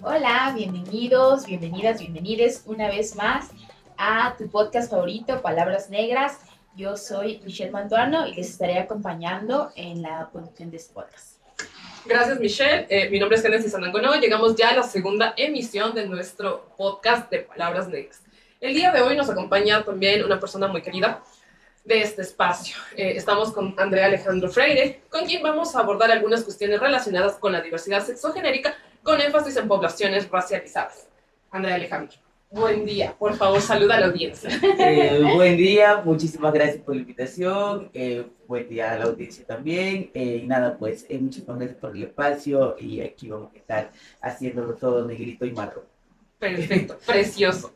Hola, bienvenidos, bienvenidas, bienvenides una vez más a tu podcast favorito, Palabras Negras. Yo soy Michelle Mantuano y les estaré acompañando en la producción de este podcast. Gracias, Michelle. Mi nombre es Genesis Anangonó. Llegamos ya a la segunda emisión de nuestro podcast de Palabras Negras. El día de hoy nos acompaña también una persona muy querida de este espacio. Estamos con Andrea Alejandro Freire, con quien vamos a abordar algunas cuestiones relacionadas con la diversidad sexogenérica, con énfasis en poblaciones racializadas. Andrea Alejandro, buen día. Por favor, saluda a la audiencia. Buen día, muchísimas gracias por la invitación. Buen día a la audiencia también. Y nada, pues muchísimas gracias por el espacio y aquí vamos a estar haciéndolo todo negrito y marrón. Perfecto, precioso.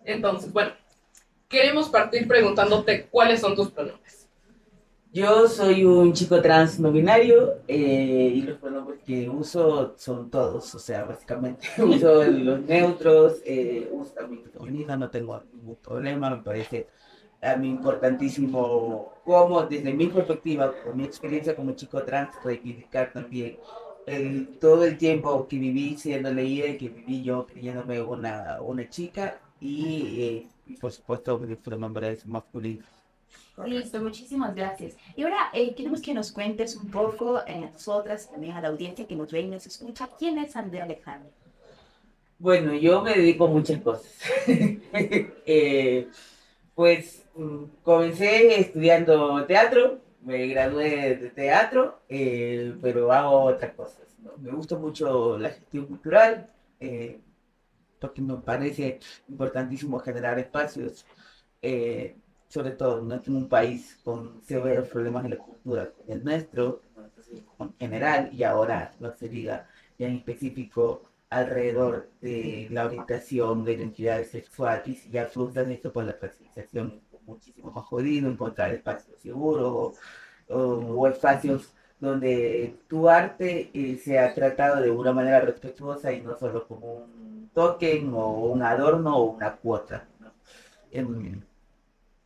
Entonces, bueno, queremos partir preguntándote cuáles son tus pronombres. Yo soy un chico trans no binario y los pronombres que uso son todos, o sea, básicamente uso los neutros, uso también femenina, no tengo ningún problema, me parece a mí importantísimo como desde mi perspectiva, con mi experiencia como chico trans, reivindicar también todo el tiempo que viví siendo leída y que viví yo creyéndome una chica y por supuesto mi pronombre es masculino. Listo, muchísimas gracias. Y ahora queremos que nos cuentes un poco, nosotras, también a la audiencia que nos ve y nos escucha, ¿quién es Andrea Alejandro? Bueno, yo me dedico a muchas cosas. Comencé estudiando teatro, me gradué de teatro, pero hago otras cosas, ¿no? Me gusta mucho la gestión cultural, eh, porque me parece importantísimo generar espacios, eh, sobre todo ¿no? En un país con severos problemas en la cultura, como el nuestro, ¿no? Entonces, en general, y ahora no se diga ya en específico alrededor de la orientación de identidad sexual y si ya frutan esto por la racialización muchísimo más jodido, encontrar espacios seguros o espacios donde tu arte sea tratado de una manera respetuosa y no solo como un token o un adorno o una cuota, ¿no? Em,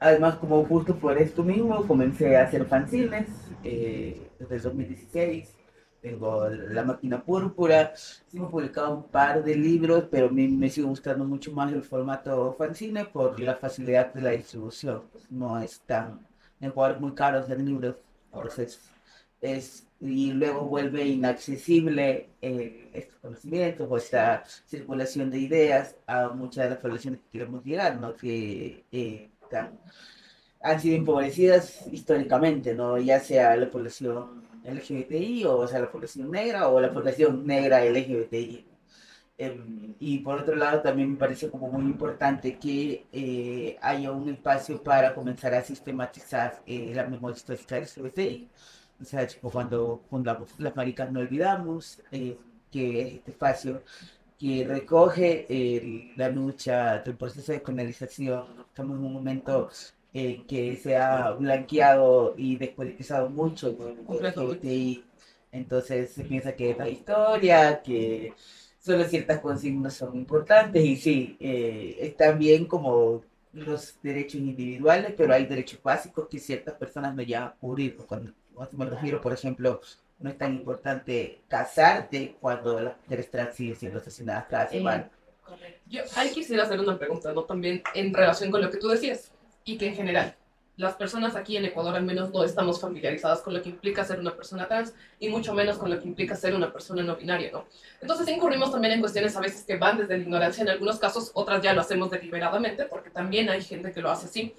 Además, como justo por esto mismo, comencé a hacer fanzines desde el 2016. Tengo La Máquina Púrpura. Sí, me he publicado un par de libros, pero a mí me sigue gustando mucho más el formato fanzine por la facilidad de la distribución. Pues no es tan, en Ecuador es muy caro hacer libros, entonces y luego vuelve inaccesible estos conocimientos o esta circulación de ideas a muchas de las poblaciones que queremos llegar, ¿no? Que han sido empobrecidas históricamente, ¿no? Ya sea la población LGBTI o sea la población negra o la población negra LGBTI. Y por otro lado, también me parece como muy importante que haya un espacio para comenzar a sistematizar la memoria histórica LGBTI. O sea, tipo cuando fundamos Las Maricas No Olvidamos, que es este espacio que recoge la lucha del proceso de colonización. Estamos en un momento que se ha blanqueado y despolitizado mucho el movimiento LGBTI. Entonces se piensa que es la historia, que solo ciertas consignas son importantes y sí, están bien como los derechos individuales, pero hay derechos básicos que ciertas personas no llegan a cubrir. Cuando me refiero, por ejemplo, no es tan importante casarte cuando las mujeres trans siguen siendo asesinadas cada semana. Correcto. Yo ahí quisiera hacer una pregunta, ¿no? También en relación con lo que tú decías, y que en general las personas aquí en Ecuador al menos no estamos familiarizadas con lo que implica ser una persona trans y mucho menos con lo que implica ser una persona no binaria, ¿no? Entonces incurrimos también en cuestiones a veces que van desde la ignorancia en algunos casos, otras ya lo hacemos deliberadamente porque también hay gente que lo hace así.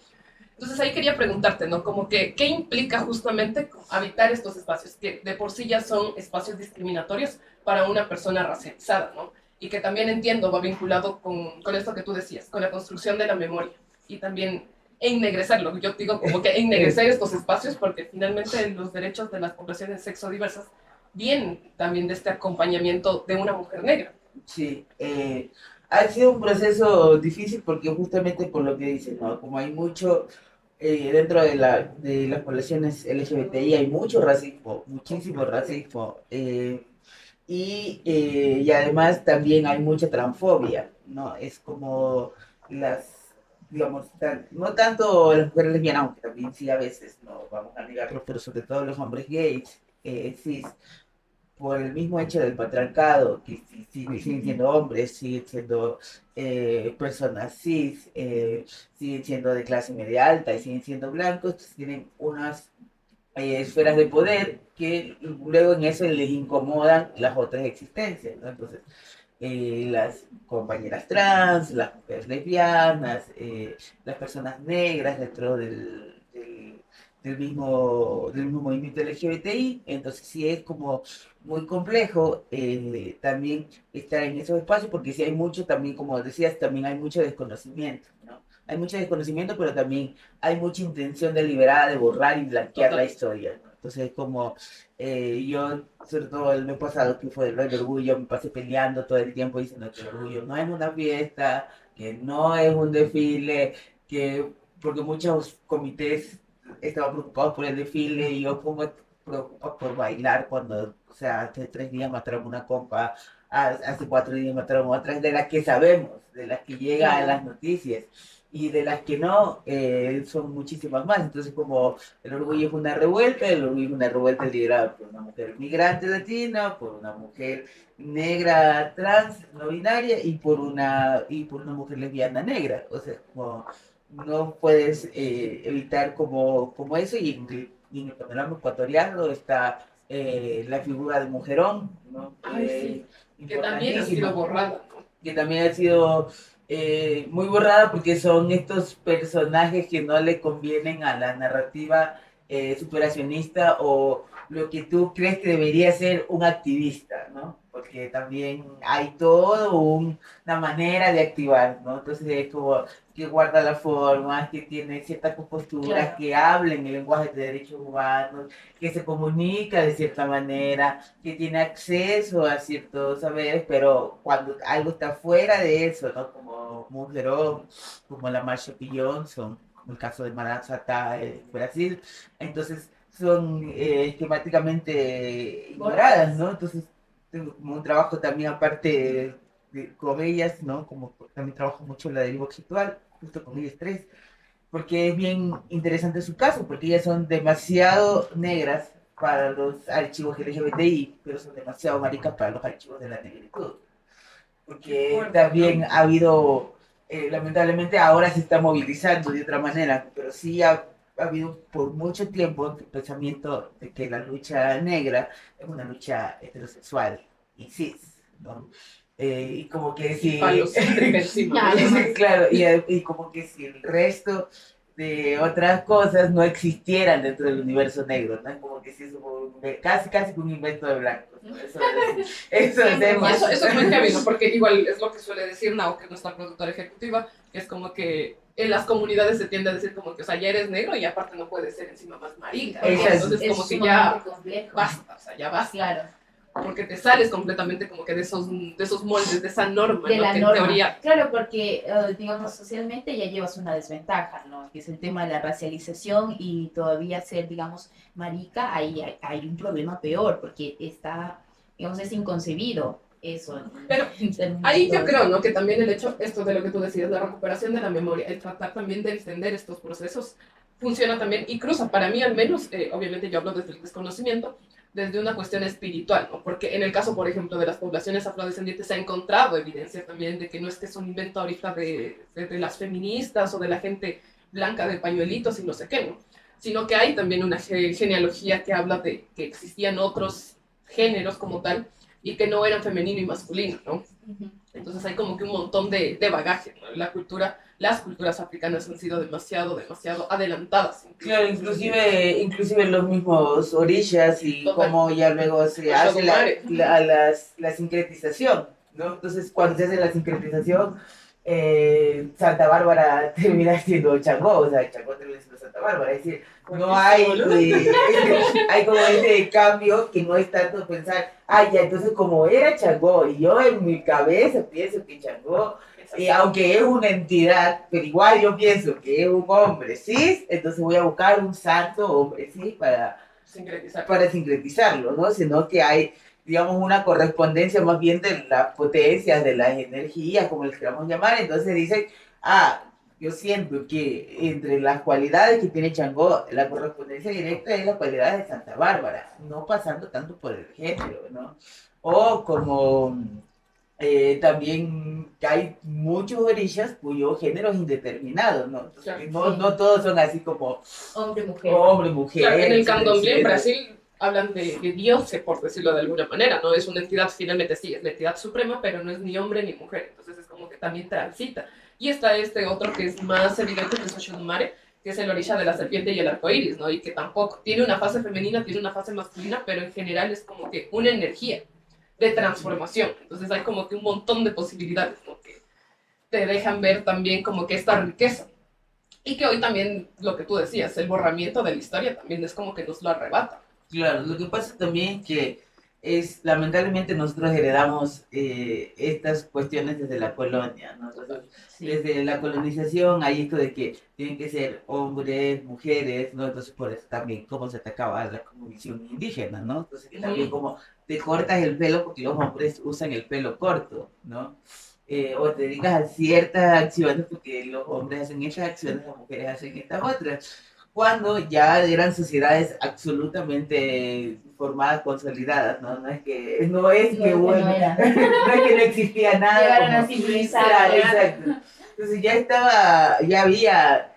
Entonces ahí quería preguntarte, ¿no? Como que, ¿qué implica justamente habitar estos espacios que de por sí ya son espacios discriminatorios para una persona racializada, ¿no? Y que también entiendo va vinculado con esto que tú decías, con la construcción de la memoria y también ennegrecerlo. Yo digo como que ennegrecer estos espacios porque finalmente los derechos de las poblaciones sexodiversas vienen también de este acompañamiento de una mujer negra. Sí, ha sido un proceso difícil porque justamente por lo que dicen, ¿no? Como hay mucho, dentro de las poblaciones LGBTI hay mucho racismo, muchísimo racismo, y además también hay mucha transfobia, ¿no? Es como digamos, no tanto las mujeres lesbianas, aunque también sí a veces, no vamos a negarlo, pero sobre todo los hombres gays, cis, por el mismo hecho del patriarcado, que siguen siendo hombres, siguen siendo personas cis, siguen siendo de clase media alta y siguen siendo blancos, entonces tienen unas esferas de poder que luego en eso les incomodan las otras existencias, ¿no? Entonces, las compañeras trans, las mujeres lesbianas, las personas negras dentro del mismo movimiento LGBTI, entonces sí es como muy complejo también estar en esos espacios porque sí hay mucho también, como decías, también hay mucho desconocimiento, ¿no? Hay mucho desconocimiento, pero también hay mucha intención deliberada de borrar y blanquear la historia, ¿no? Entonces, como yo, sobre todo el mes pasado, que fue el orgullo, me pasé peleando todo el tiempo diciendo que el orgullo no es una fiesta, que no es un desfile, que porque muchos comités estaban preocupados por el desfile y yo como preocupado por bailar cuando, o sea, hace 3 días mataron una compa, hace 4 días mataron otra, de las que sabemos, de las que llegan a las noticias y de las que no, son muchísimas más. Entonces, como el orgullo es una revuelta, el orgullo es una revuelta liderada por una mujer migrante latina, por una mujer negra trans, no binaria y por una mujer lesbiana negra. O sea, como no puedes evitar como eso y en el panorama ecuatoriano está la figura de Mujerón, ¿no? Ay, sí, que también ha sido borrada, ¿no? Que también ha sido muy borrada porque son estos personajes que no le convienen a la narrativa superacionista o lo que tú crees que debería ser un activista, ¿no? Porque también hay todo una manera de activar, ¿no? Entonces es como que guarda la forma, que tiene ciertas posturas, Claro. que habla en el lenguaje de derechos humanos, que se comunica de cierta manera, que tiene acceso a ciertos saberes, pero cuando algo está fuera de eso, ¿no? Como Mujerón, como la Marsha P. Johnson, como el caso de Maranzata en Brasil, entonces son esquemáticamente ignoradas, ¿no? Entonces tengo como un trabajo también aparte con ellas, ¿no? Como también trabajo mucho en la deriva sexual, justo con ellas tres, porque es bien interesante su caso, porque ellas son demasiado negras para los archivos LGBTI, pero son demasiado maricas para los archivos de la negritud. Porque también ha habido, lamentablemente ahora se está movilizando de otra manera, pero sí ha habido por mucho tiempo el pensamiento de que la lucha negra es una lucha heterosexual y cis, ¿no? Y como que si... Falocéntrica encima. claro, y como que si el resto de otras cosas no existieran dentro del universo negro, ¿no? Es como que si es casi que un invento de blancos, ¿no? Eso es Eso es muy heavy, ¿no? Porque igual es lo que suele decir Nao, que es nuestra productora ejecutiva, que es como que en las comunidades se tiende a decir como que, o sea, ya eres negro y aparte no puedes ser encima más marica. Entonces como que ya basta, o sea, ya basta. Claro. Porque te sales completamente como que de esos moldes, de esa norma, De ¿no? la Que norma. en teoría... Claro, porque, digamos, socialmente ya llevas una desventaja, ¿no? Que es el tema de la racialización y todavía ser, digamos, marica, ahí hay un problema peor, porque está, digamos, es inconcebido eso. Pero ahí yo creo, ¿no? Que también el hecho, esto de lo que tú decías, la recuperación de la memoria, el tratar también de extender estos procesos, funciona también y cruza, para mí al menos, obviamente yo hablo desde el desconocimiento, desde una cuestión espiritual, ¿no? Porque en el caso, por ejemplo, de las poblaciones afrodescendientes se ha encontrado evidencia también de que no es que es un invento ahorita de las feministas o de la gente blanca de pañuelitos y no sé qué, ¿no? Sino que hay también una genealogía que habla de que existían otros géneros como tal y que no eran femenino y masculino, ¿no? Entonces hay como que un montón de bagaje, ¿no? Las culturas africanas han sido demasiado adelantadas. Claro, inclusive los mismos orillas y cómo ya luego se hace la sincretización, ¿no? Entonces cuando se hace la sincretización, Santa Bárbara termina siendo Changó, o sea, Changó termina siendo Santa Bárbara, es decir, no hay, hay como ese cambio que no es tanto pensar, ya, entonces como era Changó, y yo en mi cabeza pienso que Changó, aunque es una entidad, pero igual yo pienso que es un hombre, ¿sí? Entonces voy a buscar un santo hombre, ¿sí? Para sincretizarlo, ¿no? Sino que hay, digamos, una correspondencia más bien de las potencias, de las energías, como les queramos llamar, entonces dicen, yo siento que entre las cualidades que tiene Changó, la correspondencia directa es las cualidades de Santa Bárbara, no pasando tanto por el género, ¿no? O como también hay muchos orillas cuyo género es indeterminado, ¿no? Entonces, Claro. no todos son así como Hombre-mujer. hombre-mujer. Claro, en el candomblé en etcétera. Brasil hablan de dioses, por decirlo de alguna manera, ¿no? Es una entidad, finalmente sí, es la entidad suprema, pero no es ni hombre ni mujer, entonces es como que también transita. Y está este otro que es más evidente, que es Oshunumare, que es el orilla de la serpiente y el arco iris, ¿no? Y que tampoco tiene una fase femenina, tiene una fase masculina, pero en general es como que una energía de transformación. Entonces hay como que un montón de posibilidades, ¿no? Que te dejan ver también como que esta riqueza. Y que hoy también, lo que tú decías, el borramiento de la historia también es como que nos lo arrebata. Claro, lo que pasa también es que lamentablemente nosotros heredamos estas cuestiones desde la colonia, ¿no? Entonces, Sí. desde la colonización hay esto de que tienen que ser hombres, mujeres, ¿no? Entonces por eso también cómo se atacaba a la comunidad indígena, ¿no? Entonces que también como te cortas el pelo porque los hombres usan el pelo corto, ¿no? O te dedicas a ciertas acciones porque los hombres hacen esas acciones, las mujeres hacen estas otras cuando ya eran sociedades absolutamente formadas, consolidadas, ¿no? No era. No es que no existía nada. Llegaron como, a civilizar. claro, exacto. Entonces ya había,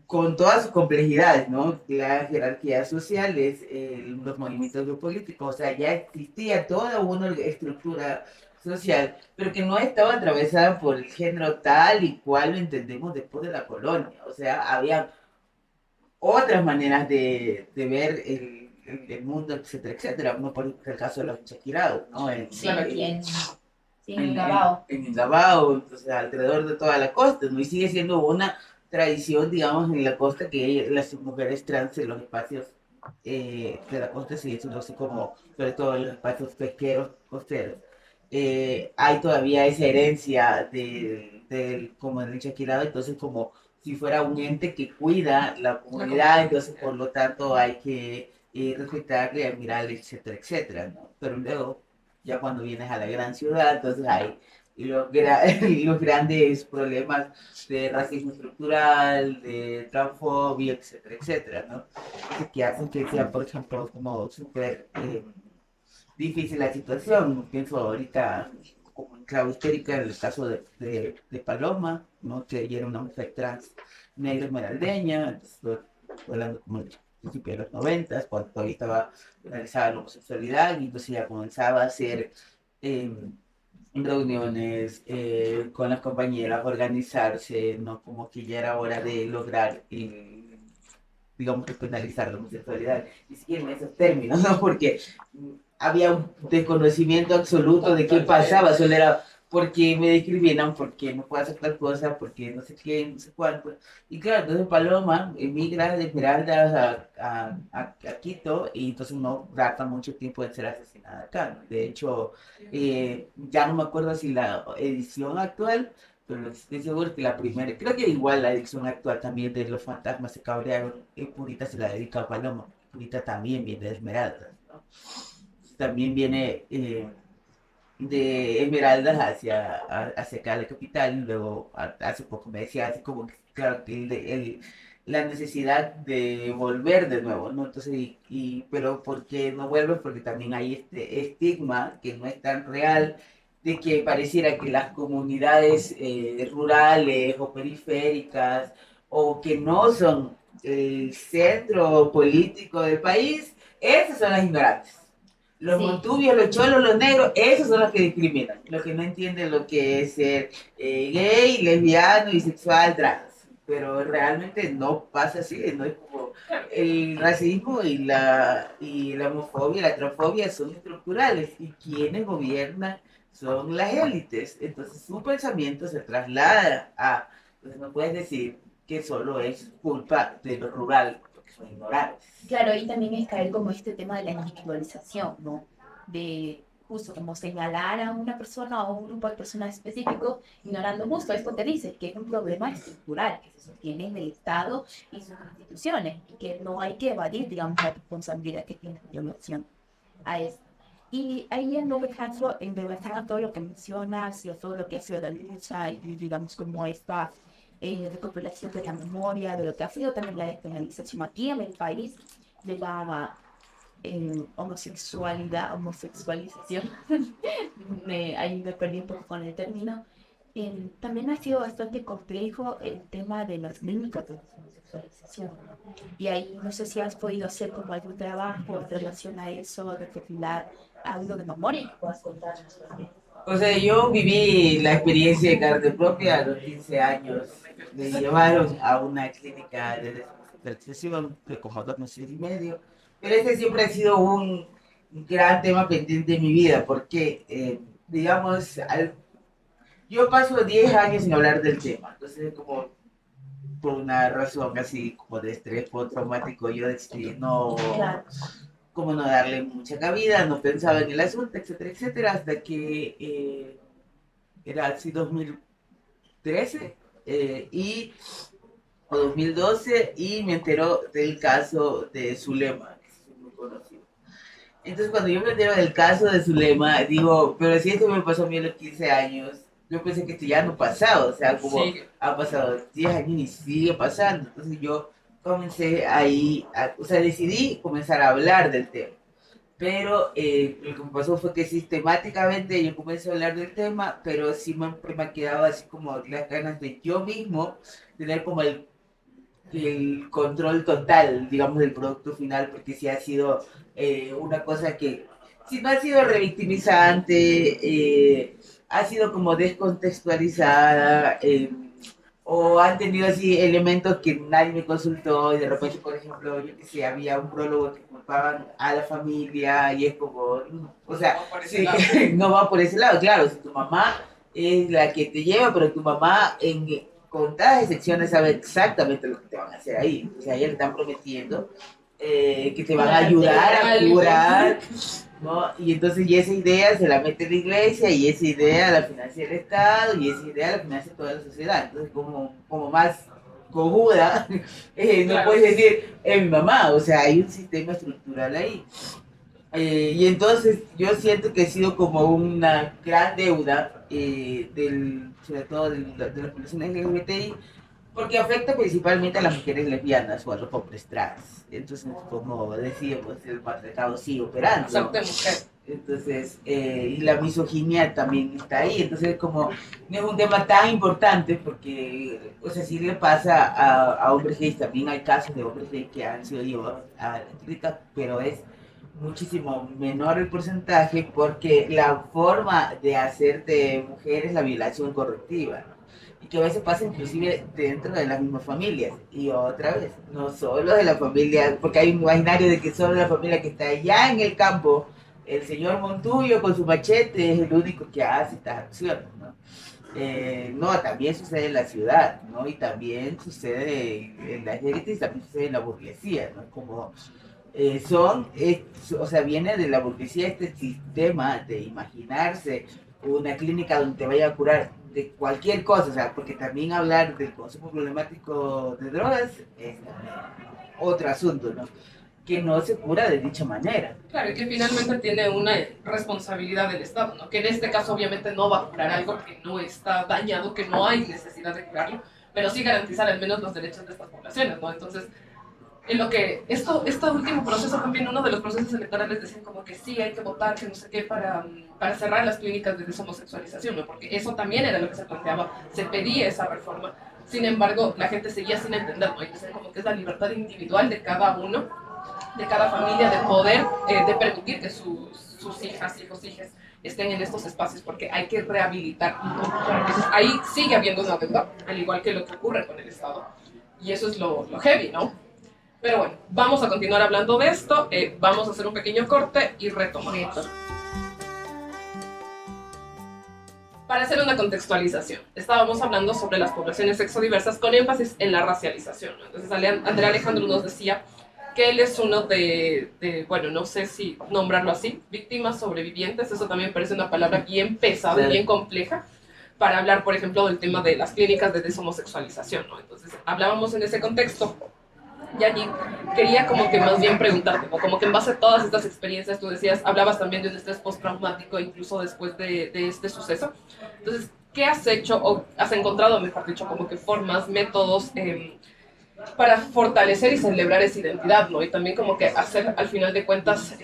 con todas sus complejidades, ¿no? Las jerarquías sociales, los movimientos geopolíticos, o sea, ya existía toda una estructura social, pero que no estaba atravesada por el género tal y cual lo entendemos después de la colonia. O sea, había otras maneras de ver el mundo, etcétera, etcétera. No por el caso de los chequirados, ¿no? Sí, Claro. en Gabao. En Davao, entonces alrededor de toda la costa, ¿no? Y sigue siendo una tradición, digamos, en la costa que las mujeres trans en los espacios de la costa sigue siendo así como, sobre todo en los espacios pesqueros, costeros. Hay todavía esa herencia como del chequirado, entonces como si fuera un ente que cuida la comunidad, entonces por lo tanto hay que respetarle, admirarle, etcétera, etcétera, ¿no? Pero luego, ya cuando vienes a la gran ciudad, entonces hay los grandes problemas de racismo estructural, de transfobia, etcétera, etcétera, ¿no? Que hacen que sea, por ejemplo, como súper difícil la situación. Pienso ahorita como en clave histérica en el caso de Paloma, ¿no? Que ella era una mujer trans negra esmeraldeña, estoy hablando como el principio de los 90, cuando todavía estaba realizada la homosexualidad, y entonces ya comenzaba a hacer reuniones con las compañeras, organizarse, ¿no? Como que ya era hora de lograr digamos que penalizar la homosexualidad, y siquiera en esos términos, ¿no? Porque había un desconocimiento absoluto de qué pasaba, solo era porque me discriminan, porque no puedo hacer tal cosa, porque no sé qué, no sé cuánto. Y claro, entonces Paloma emigra de Esmeraldas a Quito y entonces no tarda mucho tiempo en ser asesinada acá, ¿no? De hecho, ya no me acuerdo si la edición actual, pero estoy seguro que la primera, creo que igual la edición actual también de Los Fantasmas se cabrearon, y Purita se la dedica a Paloma. Purita también viene de Esmeraldas, ¿no? También viene de Esmeraldas hacia acá la capital, y luego hace poco me decía, así como que, claro, que la necesidad de volver de nuevo, ¿no? Entonces, pero ¿por qué no vuelves? Porque también hay este estigma que no es tan real, de que pareciera que las comunidades rurales o periféricas, o que no son el centro político del país, esas son las ignorantes. Los Sí. montubios, los cholos, los negros, esos son los que discriminan, los que no entienden lo que es ser gay, lesbiano, bisexual, trans. Pero realmente no pasa así, no es como el racismo y la homofobia, la transfobia son estructurales y quienes gobiernan son las élites. Entonces su pensamiento se traslada a, entonces no puedes decir que solo es culpa de lo rural, porque son ignorantes. Claro, y también es caer como este tema de la individualización, ¿no? De justo como señalar a una persona o a un grupo de personas específico, ignorando justo esto que dices, que es un problema estructural que se sostiene en el Estado y sus instituciones, y que no hay que evadir, digamos, la responsabilidad que tiene en relación a esto. Y ahí en todo caso, en relación a todo lo que mencionas, y a todo lo que ha sido la lucha, y digamos como esta recuperación de la memoria, de lo que ha sido también la despenalización aquí en el país, de la homosexualización, ahí me perdí un poco con el término. También ha sido bastante complejo el tema de los límites de la homosexualización, ¿no? Y ahí no sé si has podido hacer como algún trabajo en relación a eso, recopilar algo de memoria que puedas contarnos también. O sea, yo viví la experiencia de carne propia a los 15 años. Me llevaron a una clínica de desesperalización de como 2 meses y medio. Pero ese siempre ha sido un gran tema pendiente en mi vida, porque, digamos, yo paso 10 años sin hablar del tema. Entonces, como por una razón así como de estrés postraumático, yo decidí no, Claro. como no darle mucha cabida, no pensaba en el asunto, etcétera, etcétera, hasta que era así 2013 o 2012 y me enteró del caso de Zulema, que es muy conocido. Entonces cuando yo me entero del caso de Zulema, digo, pero si esto me pasó a mí a los 15 años, yo pensé que esto ya no pasaba, o sea, como Sí, ha pasado 10 años y sigue pasando. Entonces yo comencé ahí, o sea, decidí comenzar a hablar del tema. Pero lo que me pasó fue que sistemáticamente yo comencé a hablar del tema, pero siempre me ha quedado así como las ganas de yo mismo tener como el control total, digamos, del producto final, porque sí ha sido una cosa que, si no ha sido revictimizante, ha sido como descontextualizada, o han tenido así elementos que nadie me consultó, y de repente, por ejemplo, yo que sé, había un prólogo que culpaban a la familia, y es como, o sea, no por ese sí, lado. no va por ese lado, claro, si tu mamá es la que te lleva, pero tu mamá en contadas excepciones sabe exactamente lo que te van a hacer ahí. O sea, ya le están prometiendo que te van a ayudar a curar, ¿no? Y entonces y esa idea se la mete la iglesia y esa idea la financia el Estado y esa idea la financia toda la sociedad. Entonces como más cojuda, no Claro. puedes decir, es mi mamá, o sea, hay un sistema estructural ahí. Y entonces yo siento que ha sido como una gran deuda, sobre todo de las poblaciones LGBTI, porque afecta principalmente a las mujeres lesbianas o a los hombres trans. Entonces, como decíamos, el patriarcado sigue operando. Concepto de mujer. Entonces, y la misoginia también está ahí. Entonces, como no es un tema tan importante, porque, o sea, sí le pasa a hombres gays, también hay casos de hombres gays que han sido llevados a la clínica, pero es muchísimo menor el porcentaje porque la forma de hacerte mujer es la violación correctiva, ¿no? Y que a veces pasa inclusive dentro de las mismas familias. Y otra vez, no solo de la familia, porque hay un imaginario de que solo la familia que está allá en el campo, el señor Montuyo con su machete es el único que hace estas acciones, ¿no? No, también sucede en la ciudad, ¿no? Y también sucede en las élites y también sucede en la burguesía, ¿no? Como o sea, viene de la burguesía este sistema de imaginarse una clínica donde te vaya a curar de cualquier cosa, o sea, porque también hablar del consumo problemático de drogas es otro asunto, ¿no? Que no se cura de dicha manera. Claro, y que finalmente tiene una responsabilidad del Estado, ¿no? Que en este caso obviamente no va a curar algo que no está dañado, que no hay necesidad de curarlo, pero sí garantizar al menos los derechos de estas poblaciones, ¿no? Entonces, en lo que este último proceso también, uno de los procesos electorales decían como que sí, hay que votar, que no sé qué, para cerrar las clínicas de deshomosexualización, ¿no? Porque eso también era lo que se planteaba, se pedía esa reforma. Sin embargo, la gente seguía sin entender, ¿no? Y decían como que es la libertad individual de cada uno, de cada familia, de poder, de permitir que sus hijas, hijos, hijas estén en estos espacios, porque hay que rehabilitar, ¿no? Entonces, ahí sigue habiendo una deuda, al igual que lo que ocurre con el Estado. Y eso es lo heavy, ¿no? Pero bueno, vamos a continuar hablando de esto, vamos a hacer un pequeño corte y retomamos. Para hacer una contextualización, estábamos hablando sobre las poblaciones sexodiversas con énfasis en la racialización, ¿no? Entonces Andrea Alejandro nos decía que él es uno bueno, no sé si nombrarlo así, víctimas sobrevivientes. Eso también parece una palabra bien pesada y bien compleja para hablar, por ejemplo, del tema de las clínicas de deshomosexualización, ¿no? Entonces hablábamos en ese contexto. Y allí quería como que más bien preguntarte, ¿no? Como que en base a todas estas experiencias, tú decías, hablabas también de un estrés postraumático incluso después de este suceso. Entonces, ¿qué has hecho o has encontrado, mejor dicho, como que formas, métodos para fortalecer y celebrar esa identidad, ¿no? Y también como que hacer, al final de cuentas,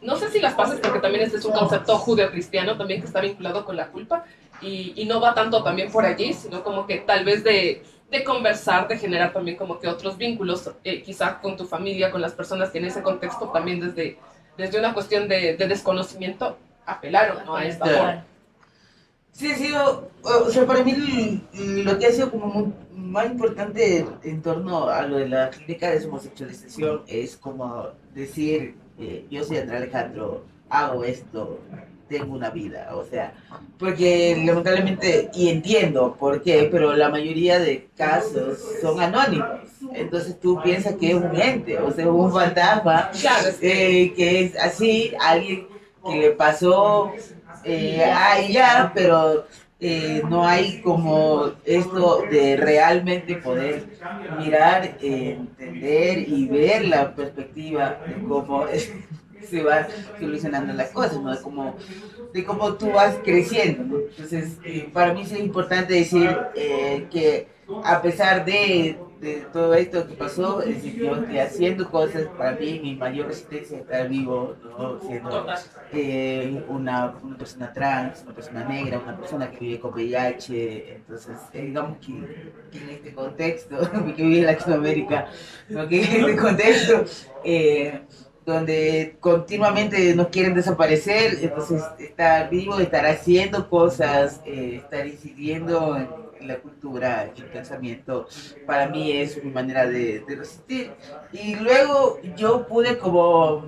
no sé si las paces, porque también este es un concepto judeocristiano también que está vinculado con la culpa y no va tanto también por allí, sino como que tal vez de conversar, de generar también como que otros vínculos, quizá con tu familia, con las personas que en ese contexto también desde una cuestión de desconocimiento apelaron, ¿no? A esta forma. Sí, ha sido, o sea, para mí lo que ha sido como más importante en torno a lo de la clínica de homosexualización es como decir, yo soy Andrés Alejandro, hago esto, tengo una vida, o sea, porque lamentablemente, y entiendo por qué, pero la mayoría de casos son anónimos, entonces tú piensas que es un ente, o sea, un fantasma, Claro, que es así, alguien que le pasó hay ya, pero no hay como esto de realmente poder mirar, entender y ver la perspectiva de cómo se van solucionando las cosas, ¿no? De cómo tú vas creciendo, ¿no? Entonces, para mí sí es importante decir que a pesar de todo esto que pasó, es decir, yo estoy haciendo cosas, para mí mi mayor resistencia es estar vivo, ¿no? Siendo una persona trans, una persona negra, una persona que vive con VIH, entonces digamos que en este contexto, que vive en Latinoamérica, ¿no? Que en este contexto, donde continuamente nos quieren desaparecer, entonces estar vivo, estar haciendo cosas, estar incidiendo en la cultura, en el pensamiento, para mí es mi manera de resistir. Y luego yo pude como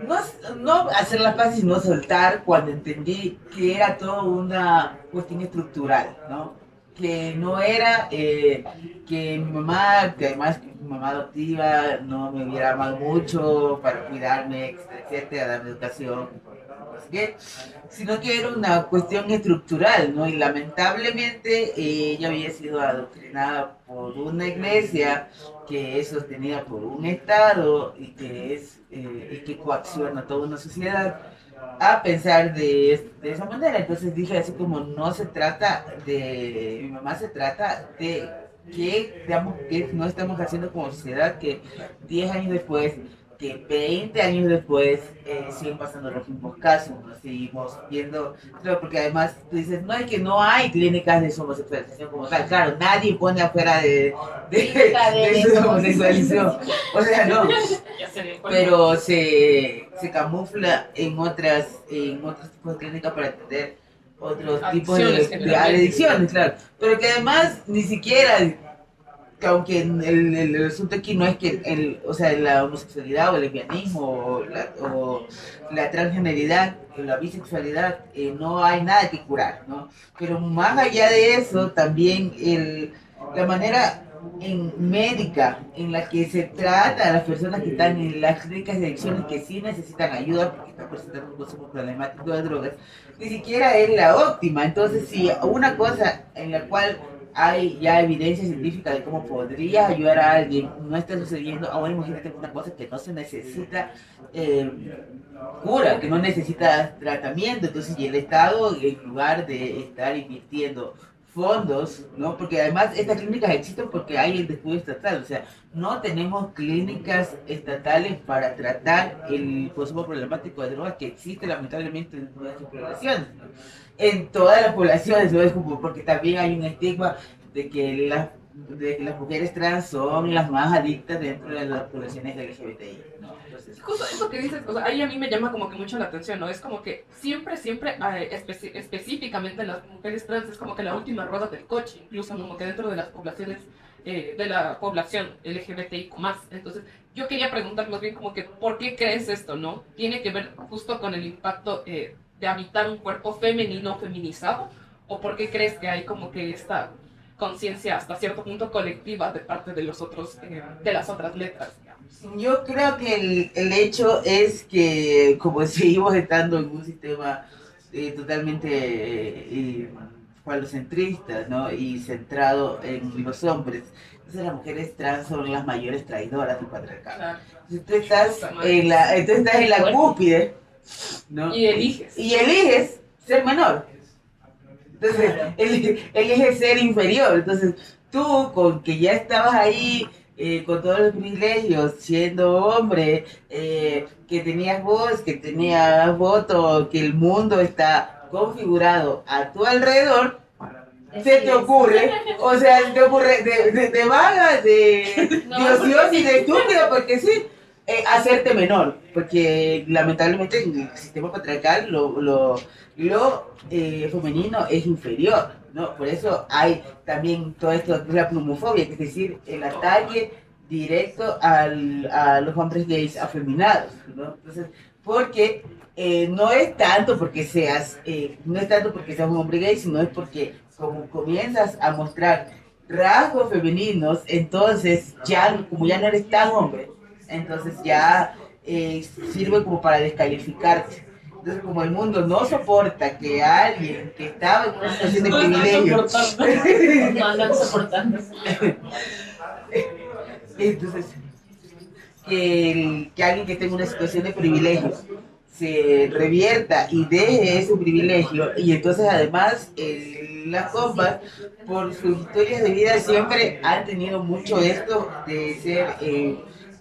no, no hacer las paces, sino soltar cuando entendí que era todo una cuestión estructural, ¿no? Que no era que mi mamá, que además mi mamá adoptiva no me hubiera amado mucho para cuidarme, etcétera, etcétera, darme educación, no sé qué, sino que era una cuestión estructural, ¿no? Y lamentablemente ella había sido adoctrinada por una iglesia que es sostenida por un Estado y que coacciona toda una sociedad a pensar de esa manera. Entonces dije así como no se trata de mi mamá, se trata de que, digamos, que no estamos haciendo como sociedad que 10 años después, que 20 años después siguen pasando los mismos casos, ¿no? Seguimos viendo, claro, porque además tú dices, no es que no hay clínicas de homosexualización como tal, claro, nadie pone afuera de su homosexualización, o sea, no, pero se camufla en otros tipos de clínicas para atender otros tipos de adicciones, claro, pero que además ni siquiera, que aunque el asunto aquí no es que o sea, la homosexualidad o el lesbianismo o la transgeneridad o la bisexualidad, no hay nada que curar, ¿no? Pero más allá de eso, también la manera médica en la que se trata a las personas que están en las clínicas de adicciones que sí necesitan ayuda porque están presentando un consumo problemático de drogas, ni siquiera es la óptima. Entonces, si una cosa en la cual hay ya evidencia científica de cómo podría ayudar a alguien, no está sucediendo, ahora imagínate una cosa que no se necesita cura, que no necesita tratamiento, entonces y el Estado en lugar de estar invirtiendo fondos, ¿no? Porque además estas clínicas existen porque hay el descuido estatal, o sea, no tenemos clínicas estatales para tratar el consumo problemático de drogas que existe lamentablemente en nuestras poblaciones, ¿no? En todas las poblaciones, ¿no? Es como porque también hay un estigma de que de que las mujeres trans son las más adictas dentro de las poblaciones LGBTI, ¿no? Entonces, justo eso que dices, o sea, ahí a mí me llama como que mucho la atención, ¿no? Es como que siempre, específicamente en las mujeres trans, es como que la última rueda del coche, incluso como que dentro de las poblaciones, de la población LGBTIQ+. Entonces, yo quería preguntar más bien como que, ¿por qué crees esto, no? ¿Tiene que ver justo con el impacto de habitar un cuerpo femenino feminizado? ¿O por qué crees que hay como que esta conciencia hasta cierto punto colectiva de parte de los otros, de las otras letras, digamos? yo creo que el hecho es que como seguimos estando en un sistema totalmente falocentrista, ¿no? Y centrado en los hombres, entonces las mujeres trans son las mayores traidoras del patriarcado. Claro. Entonces tú estás en la cúspide, ¿no? Y eliges. Y eliges ser menor. Entonces, él es el ser inferior. Entonces, tú, con que ya estabas ahí con todos los privilegios, siendo hombre, que tenías voz, que tenías voto, que el mundo está configurado a tu alrededor, se te ocurre, o sea, se te ocurre de vaga, de ociosa y de estúpida, porque sí, hacerte menor, porque lamentablemente en el sistema patriarcal lo femenino es inferior, ¿no? Por eso hay también todo esto, la plumofobia, que es decir, el ataque directo a los hombres gays afeminados, ¿no? Entonces, porque no es tanto porque no es tanto porque seas un hombre gay, sino es porque como comienzas a mostrar rasgos femeninos, entonces ya, como ya no eres tan hombre, entonces ya sirve como para descalificarte. Entonces, como el mundo no soporta que alguien que estaba en una situación de privilegio, No andan soportando. entonces, que alguien que esté en una situación de privilegio se revierta y deje ese privilegio, y entonces además las compas por sus historias de vida siempre han tenido mucho esto de ser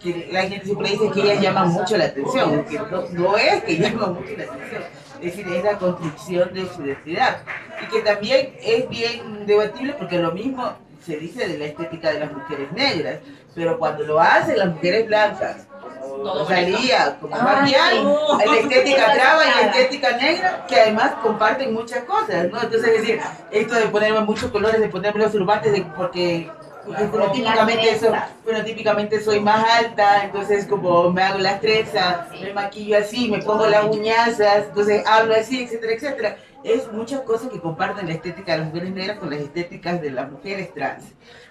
que la gente siempre dice que ellas llaman mucho la atención, que no es que llaman mucho la atención, es decir, es la construcción de su identidad, y que también es bien debatible porque lo mismo se dice de la estética de las mujeres negras, pero cuando lo hacen las mujeres blancas, como Rosalía, como Marianne, la estética traba y la estética negra, que además comparten muchas cosas, ¿no? Entonces, es decir, esto de ponerme muchos colores, de ponerme los turbantes, porque típicamente soy más alta, entonces como me hago las trenzas, me maquillo así, me pongo las uñazas, entonces hablo así, etcétera, etcétera. Es muchas cosas que comparten la estética de las mujeres negras con las estéticas de las mujeres trans.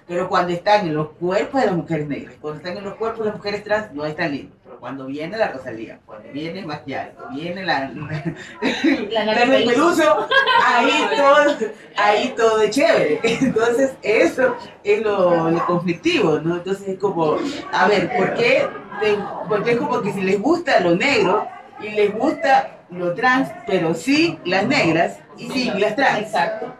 Pero cuando están en los cuerpos de las mujeres negras, cuando están en los cuerpos de las mujeres trans, no es tan lindo. Pero cuando viene la Rosalía, cuando viene Maquial, cuando viene la Nana Peluso, ahí todo es chévere. Entonces, eso es lo conflictivo, ¿no? Entonces es como, a ver, porque es como que si les gusta lo negro y les gusta lo trans, pero sí las negras y sí las trans. Exacto.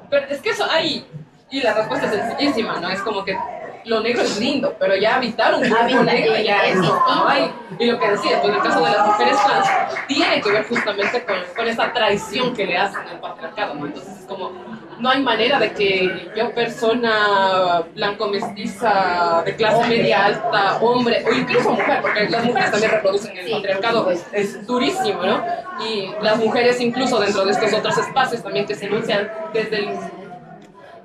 Pero es que eso hay, y la respuesta es sencillísima, ¿no? Es como que lo negro es lindo, pero ya habitar un cuerpo negro ya es no hay. Y lo que decías, pues en el caso de las mujeres trans, tiene que ver justamente con esa traición que le hacen al patriarcado, ¿no? Entonces es como, no hay manera de que yo, persona blanco mestiza de clase media alta, hombre, o incluso mujer, porque las mujeres también reproducen el patriarcado, es durísimo, ¿no? Y las mujeres incluso dentro de estos otros espacios también que se enuncian desde el...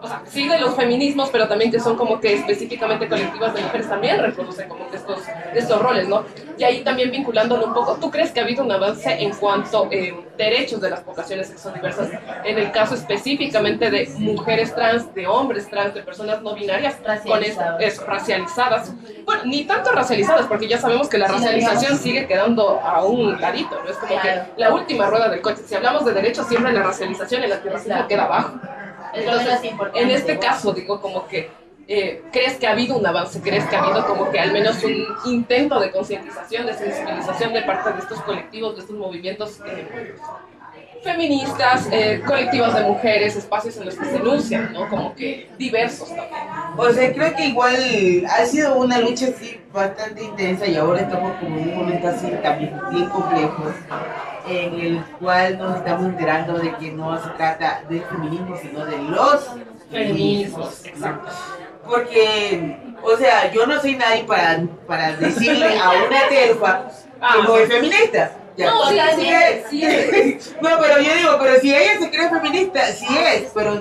O sea, sí de los feminismos, pero también que son como que específicamente colectivas de mujeres también reproducen como que estos roles, ¿no? Y ahí también vinculándolo un poco, ¿tú crees que ha habido un avance en cuanto a derechos de las poblaciones sexodiversas? En el caso específicamente de mujeres trans, de hombres trans, de personas no binarias, racializadas. Bueno, ni tanto racializadas, porque ya sabemos que la racialización sigue quedando a un ladito, ¿no? Es como que la última rueda del coche. Si hablamos de derechos, siempre la racialización, el antirracismo queda abajo. Entonces, en este caso, digo, como que, ¿crees que ha habido un avance? ¿Crees que ha habido como que al menos un intento de concientización, de sensibilización de parte de estos colectivos, de estos movimientos feministas, colectivos de mujeres, espacios en los que se enuncian, ¿no? Como que diversos también. O sea, creo que igual ha sido una lucha así bastante intensa y ahora estamos como en un momento así también bien complejo, en el cual nos estamos enterando de que no se trata del feminismo, sino de los feminismos. Exacto. Porque, o sea, yo no soy nadie para decirle a una terfa que no es feminista. Ya. No, sí es. No, pero yo digo, pero si ella se cree feminista, sí es, pero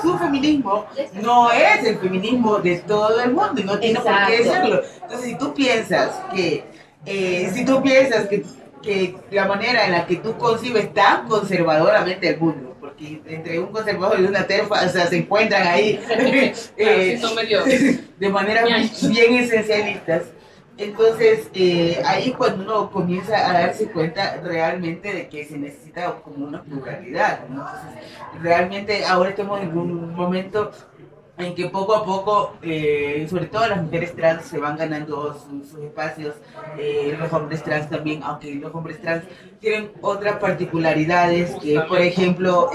su feminismo no es el feminismo de todo el mundo y no tiene por qué serlo. Entonces, si tú piensas que la manera en la que tú concibes tan conservadoramente el mundo, porque entre un conservador y una terfa, o sea, se encuentran ahí son medio de manera bien esencialistas. Entonces, ahí es cuando uno comienza a darse cuenta realmente de que se necesita como una pluralidad, ¿no? Entonces, realmente ahora estamos en un momento en que poco a poco, sobre todo las mujeres trans se van ganando sus espacios, los hombres trans también, aunque los hombres trans tienen otras particularidades, que por ejemplo,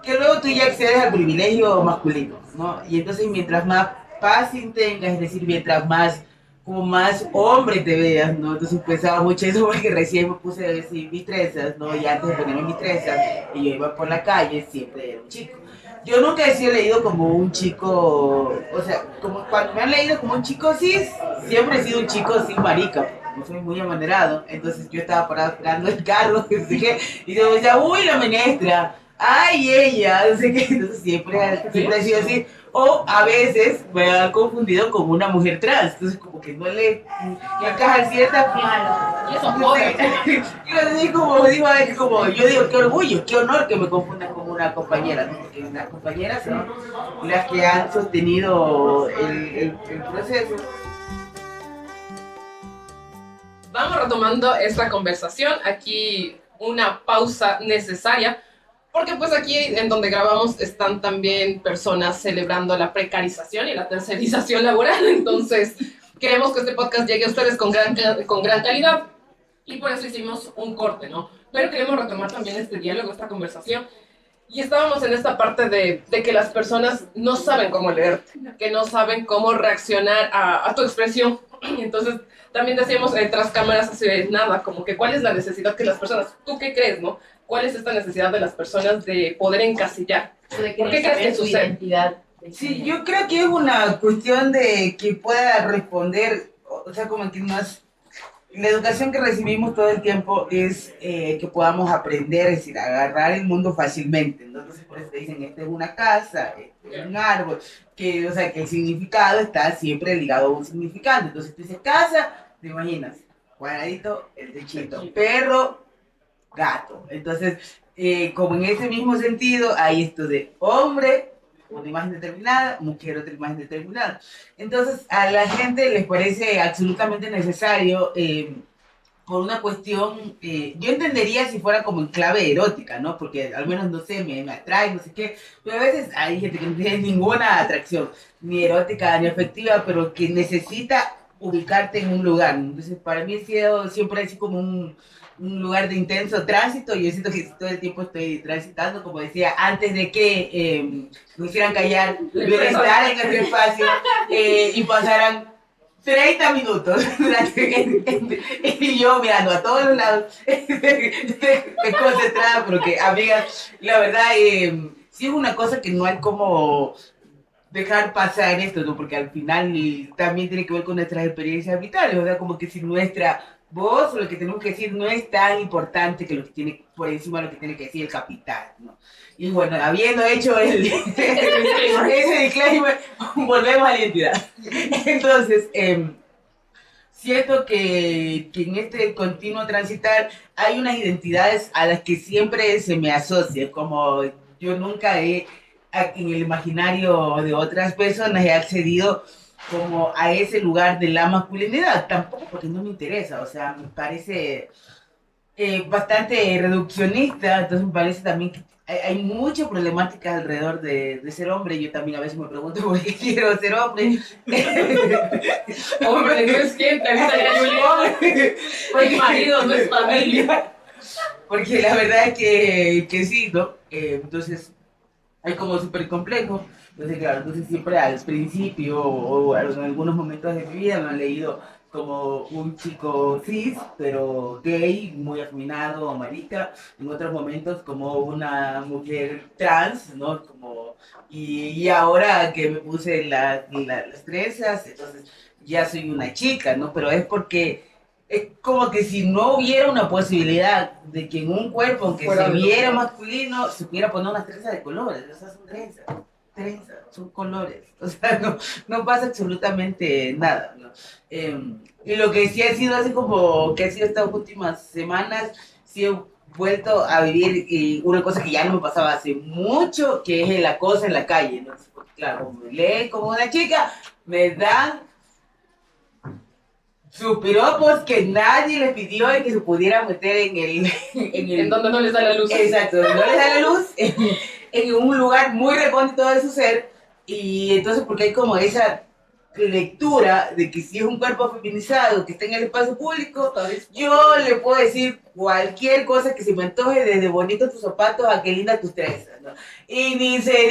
que luego tú ya accedes al privilegio masculino, ¿no? Y entonces mientras más passing tengas, es decir, mientras más como más hombre te veas, ¿no? Entonces pensaba mucho eso porque recién me puse a decir mis trenzas, ¿no? Y antes de ponerme mis trenzas, y yo iba por la calle, siempre era un chico. Yo nunca he sido leído como un chico, o sea, como cuando me han leído como un chico cis, siempre he sido un chico sin marica, no soy muy amanerado, entonces yo estaba parado esperando el carro, no sé qué, y yo decía, uy, la menestra, ay, ella, no sé qué, entonces siempre ha sido así, o a veces me han confundido como una mujer trans, entonces como que no le encajan ciertas... Claro. Y eso jode. Y así como digo, es como, yo digo, qué orgullo, qué honor que me confundan como una compañera, ¿no? Porque las compañeras son las que han sostenido el proceso. Vamos retomando esta conversación. Aquí una pausa necesaria, porque pues aquí en donde grabamos están también personas celebrando la precarización y la tercerización laboral. Entonces queremos que este podcast llegue a ustedes con gran calidad y por eso hicimos un corte, ¿no? Pero queremos retomar también este diálogo, esta conversación. Y estábamos en esta parte de que las personas no saben cómo leerte, que no saben cómo reaccionar a tu expresión. Y entonces también decíamos tras cámaras hace nada, como que cuál es la necesidad que las personas, ¿tú qué crees, no? ¿Cuál es esta necesidad de las personas de poder encasillar? ¿Por qué crees que su sucede? identidad? Sí, yo creo que es una cuestión de que pueda responder, o sea, como que más... La educación que recibimos todo el tiempo es que podamos aprender, es decir, agarrar el mundo fácilmente, ¿no? Entonces por eso te dicen, esta es una casa, este es un árbol, que, o sea, que el significado está siempre ligado a un significante. Entonces tú dices casa, te imaginas, cuadradito, el techito, perro, gato. Entonces, como en ese mismo sentido, hay esto de hombre, una imagen determinada, mujer, otra imagen determinada. Entonces, a la gente les parece absolutamente necesario, por una cuestión, yo entendería si fuera como en clave erótica, ¿no? Porque al menos, no sé, me atrae, no sé qué, pero a veces hay gente que no tiene ninguna atracción, ni erótica, ni afectiva, pero que necesita ubicarte en un lugar. Entonces, para mí ha sido siempre así como un lugar de intenso tránsito. Yo siento que todo el tiempo estoy transitando, como decía, antes de que me hicieran callar, yo estar en este espacio y pasaran 30 minutos y yo mirando a todos los lados concentrada porque amigas, la verdad sí es una cosa que no hay como dejar pasar esto, ¿no? Porque al final también tiene que ver con nuestras experiencias vitales, o sea, como que si nuestra voz o lo que tenemos que decir no es tan importante que lo que tiene por encima de lo que tiene que decir el capital, ¿no? Y bueno, habiendo hecho ese disclaimer, volvemos a la identidad. Entonces, siento que en este continuo transitar hay unas identidades a las que siempre se me asocia, como yo nunca en el imaginario de otras personas he accedido como a ese lugar de la masculinidad, tampoco porque no me interesa, o sea, me parece bastante reduccionista, entonces me parece también que hay muchas problemáticas alrededor de ser hombre. Yo también a veces me pregunto por qué quiero ser hombre. Hombre, no es quien te avisa ya, Julián. Pues marido, no es familia. Porque la verdad es que sí, ¿no? Entonces, es como súper complejo. Entonces, claro, entonces siempre al principio o en algunos momentos de mi vida me han leído como un chico cis, pero gay, muy afeminado o marica, en otros momentos como una mujer trans, ¿no? Como, y ahora que me puse las trenzas, entonces ya soy una chica, ¿no? Pero es porque es como que si no hubiera una posibilidad de que en un cuerpo, aunque se viera masculino, se pudiera poner unas trenzas de colores, o sea, son trenzas, son colores, o sea, no pasa absolutamente nada, ¿no? Y lo que sí ha sido así como que ha sido estas últimas semanas, sí he vuelto a vivir una cosa que ya no me pasaba hace mucho, que es el acoso en la calle, ¿no? Porque, claro, como me leen como una chica, me dan sus piropos que nadie les pidió y que se pudiera meter En donde no les da la luz. Exacto, no les da la luz, en un lugar muy recóndito de su ser, y entonces porque hay como esa lectura de que si es un cuerpo feminizado que está en el espacio público, yo le puedo decir cualquier cosa que se me antoje, desde bonitos tus zapatos a qué linda tus trenzas, ¿no? Y ni se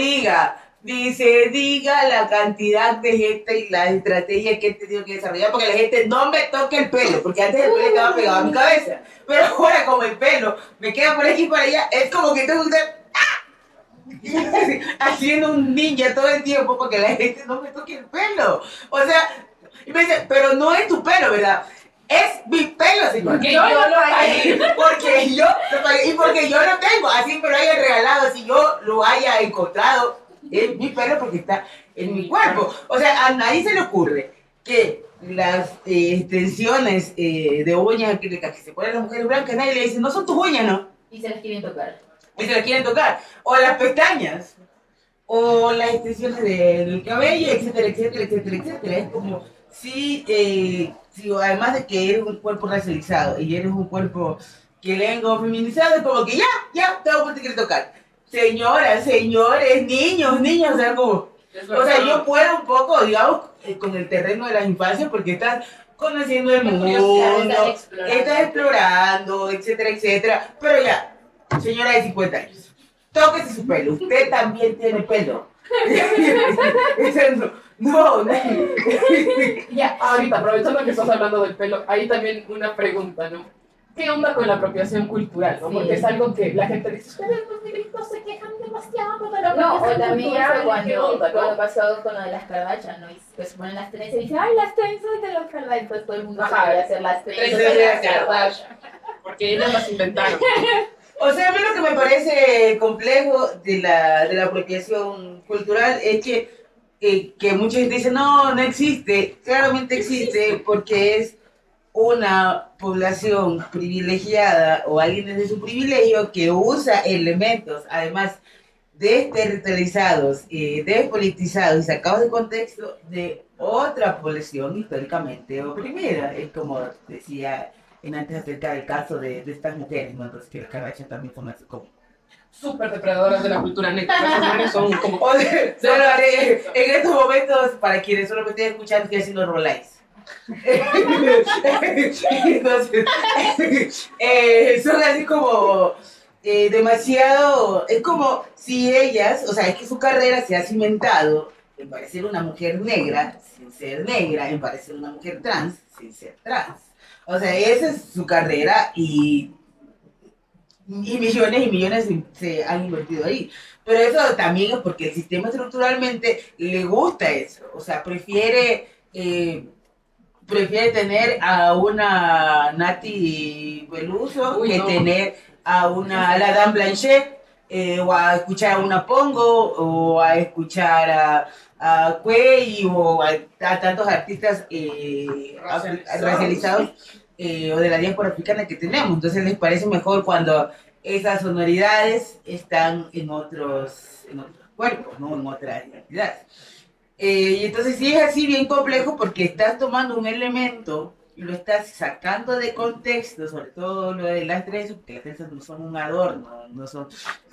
diga la cantidad de gente y la estrategia que he tenido que desarrollar, porque la gente no me toque el pelo, porque antes el pelo estaba pegado a mi cabeza, pero ahora como el pelo me queda por aquí y por allá, es como que tengo que estar haciendo un ninja todo el tiempo porque la gente no me toque el pelo. O sea, y me dice, pero no es tu pelo, ¿verdad? Es mi pelo, señor. Porque yo lo pagué. Porque yo lo pagué y porque yo lo tengo. Así me lo haya regalado, si yo lo haya encontrado, es mi pelo porque está en mi cuerpo. O sea, a nadie se le ocurre que las extensiones de uñas acrílicas que se ponen las mujeres blancas, nadie le dice, no son tus uñas, ¿no? Y se las quieren tocar. Y se las quieren tocar. O las pestañas. O las extensiones del cabello, etcétera, etcétera, etcétera, etcétera. Es como si, si además de que eres un cuerpo racializado y eres un cuerpo que lengo feminizado, es como que ya, todo el mundo te quiere tocar. Señoras, señores, niños, o sea, como... O sea, yo puedo un poco, digamos, con el terreno de las infancias porque estás conociendo el mundo, estás explorando, etcétera, etcétera. Pero ya, señora de 50 años, tóquese su pelo, usted también tiene pelo. No. Ya, ahorita, aprovechando que estás hablando del pelo, ahí también una pregunta, ¿no? ¿Qué onda con la apropiación cultural, no? Sí. Porque es algo que la gente dice, ustedes los negritos se quejan demasiado de la No, o apropiación también cultural, fue ¿qué cuando, onda, no? cuando pasó con lo de las Kardashian, ¿no? Y pues ponen las trenzas y dicen, ay, las trenzas de los Kardashian, pues todo el mundo Ajá, quería hacer las trenzas Trenzas de de las las Kardashian. Porque ellas las inventaron. O sea, a mí lo que me parece complejo de la apropiación cultural es que mucha gente dice, no existe. Claramente existe porque es una población privilegiada o alguien desde su privilegio que usa elementos, además desterritorializados, despolitizados y sacados de contexto de otra población históricamente oprimida. Es como decía en antes acerca del caso de estas mujeres, ¿no? Entonces que las Kardashian también son así como... Súper depredadoras de la cultura negra. Esas mujeres son como... O sea, solo en estos momentos, para quienes solo me estén escuchando, estoy haciendo Rolais. Entonces, son así como demasiado, es como si ellas, o sea, es que su carrera se ha cimentado en parecer una mujer negra sin ser negra, en parecer una mujer trans sin ser trans. O sea, esa es su carrera y millones se han invertido ahí. Pero eso también es porque el sistema estructuralmente le gusta eso, o sea, prefiere tener a una Nati Peluso que tener a una la Dame Blanchett, o a escuchar a una Pongo, o a escuchar a Cuey, o a tantos artistas racializados o de la diáspora africana que tenemos. Entonces les parece mejor cuando esas sonoridades están en otros cuerpos, ¿no? En otras identidades. Y entonces sí es así bien complejo porque estás tomando un elemento y lo estás sacando de contexto, sobre todo lo de las trenzas, porque las trenzas no son un adorno,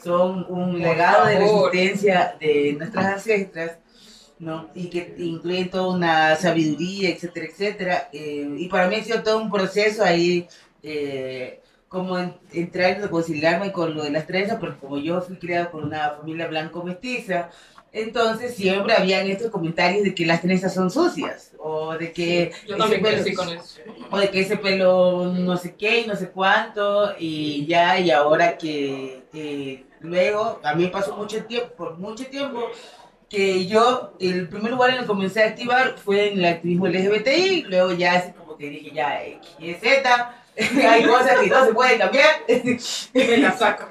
son un legado de resistencia de nuestras ancestras, ¿no? Y que incluyen toda una sabiduría, etcétera, etcétera. Y para mí ha sido todo un proceso ahí, como entrar y reconciliarme con lo de las trenzas, porque como yo fui criado con una familia blanco-mestiza, entonces siempre habían estos comentarios de que las trenzas son sucias, o de que yo también crecí con eso. O de que ese pelo no sé qué y no sé cuánto, y ya, y ahora que luego, a mí pasó por mucho tiempo, que yo, el primer lugar en el que comencé a activar fue en el activismo LGBTI, luego ya así como que dije, ya, Z, hay cosas que no se pueden cambiar,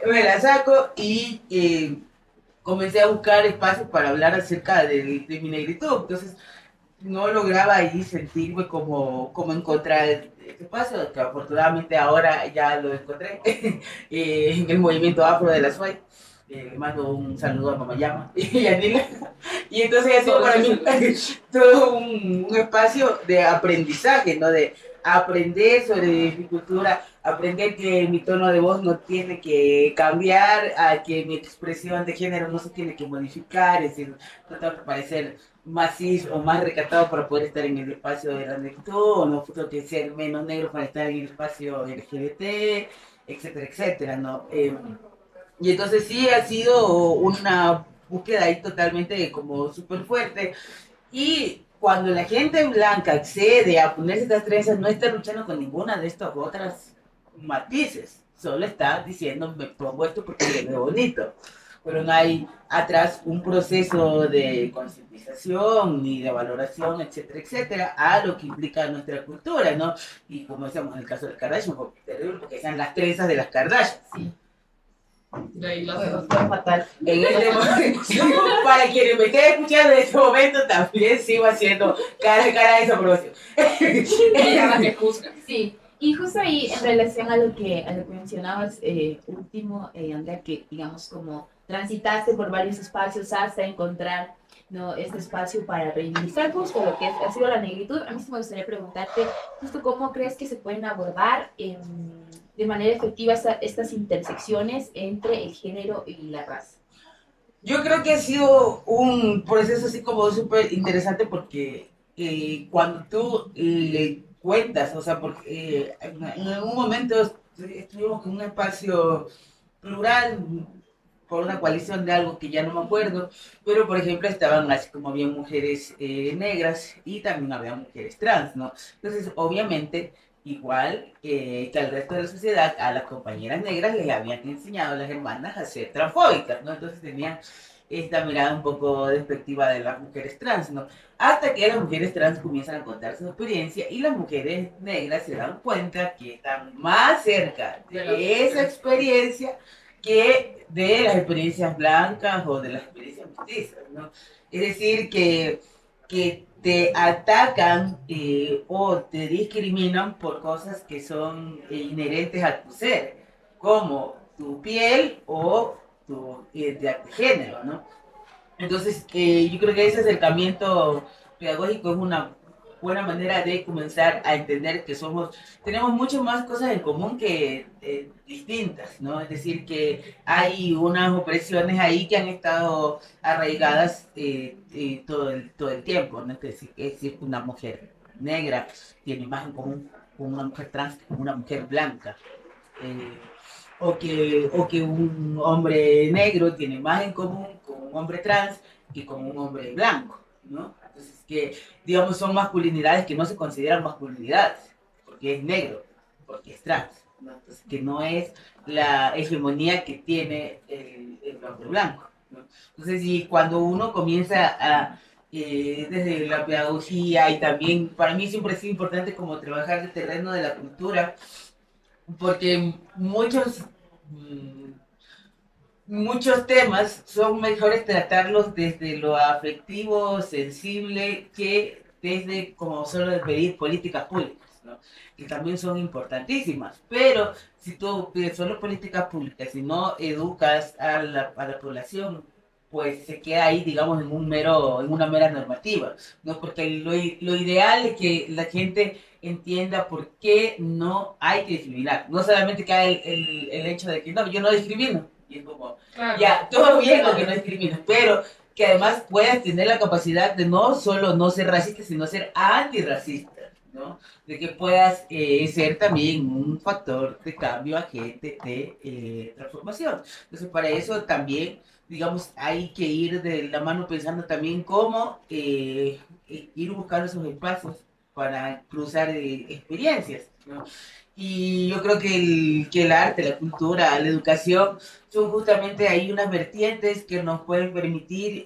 me la saco y comencé a buscar espacios para hablar acerca de mi negritud, entonces no lograba ahí sentirme como encontrar este espacio, que afortunadamente ahora ya lo encontré en el movimiento afro de la SUAY. Le mando un saludo a Mamayama y a Nila. Y entonces ha sido para mí todo un espacio de aprendizaje, ¿no? De aprender sobre mi cultura, aprender que mi tono de voz no tiene que cambiar, a que mi expresión de género no se tiene que modificar, es decir, no tengo que parecer más cis o más recatado para poder estar en el espacio de la negritud, o no tengo que ser menos negro para estar en el espacio LGBT, etcétera, etcétera, ¿no? Y entonces sí ha sido una búsqueda ahí totalmente como súper fuerte. Y cuando la gente blanca accede a ponerse estas trenzas, no está luchando con ninguna de estas otras matices. Solo está diciendo, me pongo esto porque me veo bonito. Pero no hay atrás un proceso de concientización ni de valoración, etcétera, etcétera, a lo que implica nuestra cultura, ¿no? Y como decíamos en el caso de Kardashian, fue terrible porque sean las trenzas de las Kardashian. Sí, De ahí las fue fatal. En este momento, para quienes me estén escuchando en este momento, también sigo haciendo cara a esa promoción. ella que juzga. Sí, y justo ahí en relación a lo que mencionabas último, Andrea, que digamos como transitaste por varios espacios hasta encontrar, ¿no?, este espacio para reivindicar justo lo que ha sido la negritud. A mí sí me gustaría preguntarte justo cómo crees que se pueden abordar de manera efectiva estas intersecciones entre el género y la raza. Yo creo que ha sido un proceso así como súper interesante porque cuando tú le cuentas, o sea, porque en algún momento estuvimos con un espacio plural por una coalición de algo que ya no me acuerdo, pero por ejemplo estaban así como había mujeres negras y también había mujeres trans, ¿no? Entonces, obviamente, igual que al resto de la sociedad, a las compañeras negras les habían enseñado a las hermanas a ser transfóbicas, ¿no? Entonces tenían esta mirada un poco despectiva de las mujeres trans, ¿no? Hasta que las mujeres trans comienzan a contar su experiencia y las mujeres negras se dan cuenta que están más cerca de esa experiencia que de las experiencias blancas o de las experiencias mestizas, ¿no? Es decir, que te atacan o te discriminan por cosas que son inherentes a tu ser, como tu piel o tu identidad de género, ¿no? Entonces, yo creo que ese acercamiento pedagógico es una buena manera de comenzar a entender que tenemos muchas más cosas en común que distintas, ¿no? Es decir, que hay unas opresiones ahí que han estado arraigadas todo el tiempo, ¿no? Es decir, que una mujer negra tiene más en común con una mujer trans que con una mujer blanca. Eh, o que un hombre negro tiene más en común con un hombre trans que con un hombre blanco, ¿no? Entonces, que, digamos, son masculinidades que no se consideran masculinidades, porque es negro, porque es trans, ¿no? Entonces, que no es la hegemonía que tiene el hombre blanco, ¿no? Entonces, y cuando uno comienza a desde la pedagogía y también para mí siempre ha sido importante como trabajar el terreno de la cultura, porque muchos temas son mejores tratarlos desde lo afectivo, sensible, que desde como solo de pedir políticas públicas, ¿no? Que también son importantísimas, pero si tú pides solo políticas públicas y no educas a la población, pues se queda ahí, digamos, en una mera normativa, ¿no? Porque lo ideal es que la gente entienda por qué no hay que discriminar. No solamente que hay el hecho de que no, yo no discrimino. Y es como, Claro. ya, todo bien con que no discrimines, pero que además puedas tener la capacidad de no solo no ser racista, sino ser antirracista, ¿no? De que puedas ser también un factor de cambio, agente de transformación. Entonces, para eso también, digamos, hay que ir de la mano pensando también cómo ir buscando esos espacios para cruzar experiencias, ¿no? Y yo creo que el arte, la cultura, la educación son justamente ahí unas vertientes que nos pueden permitir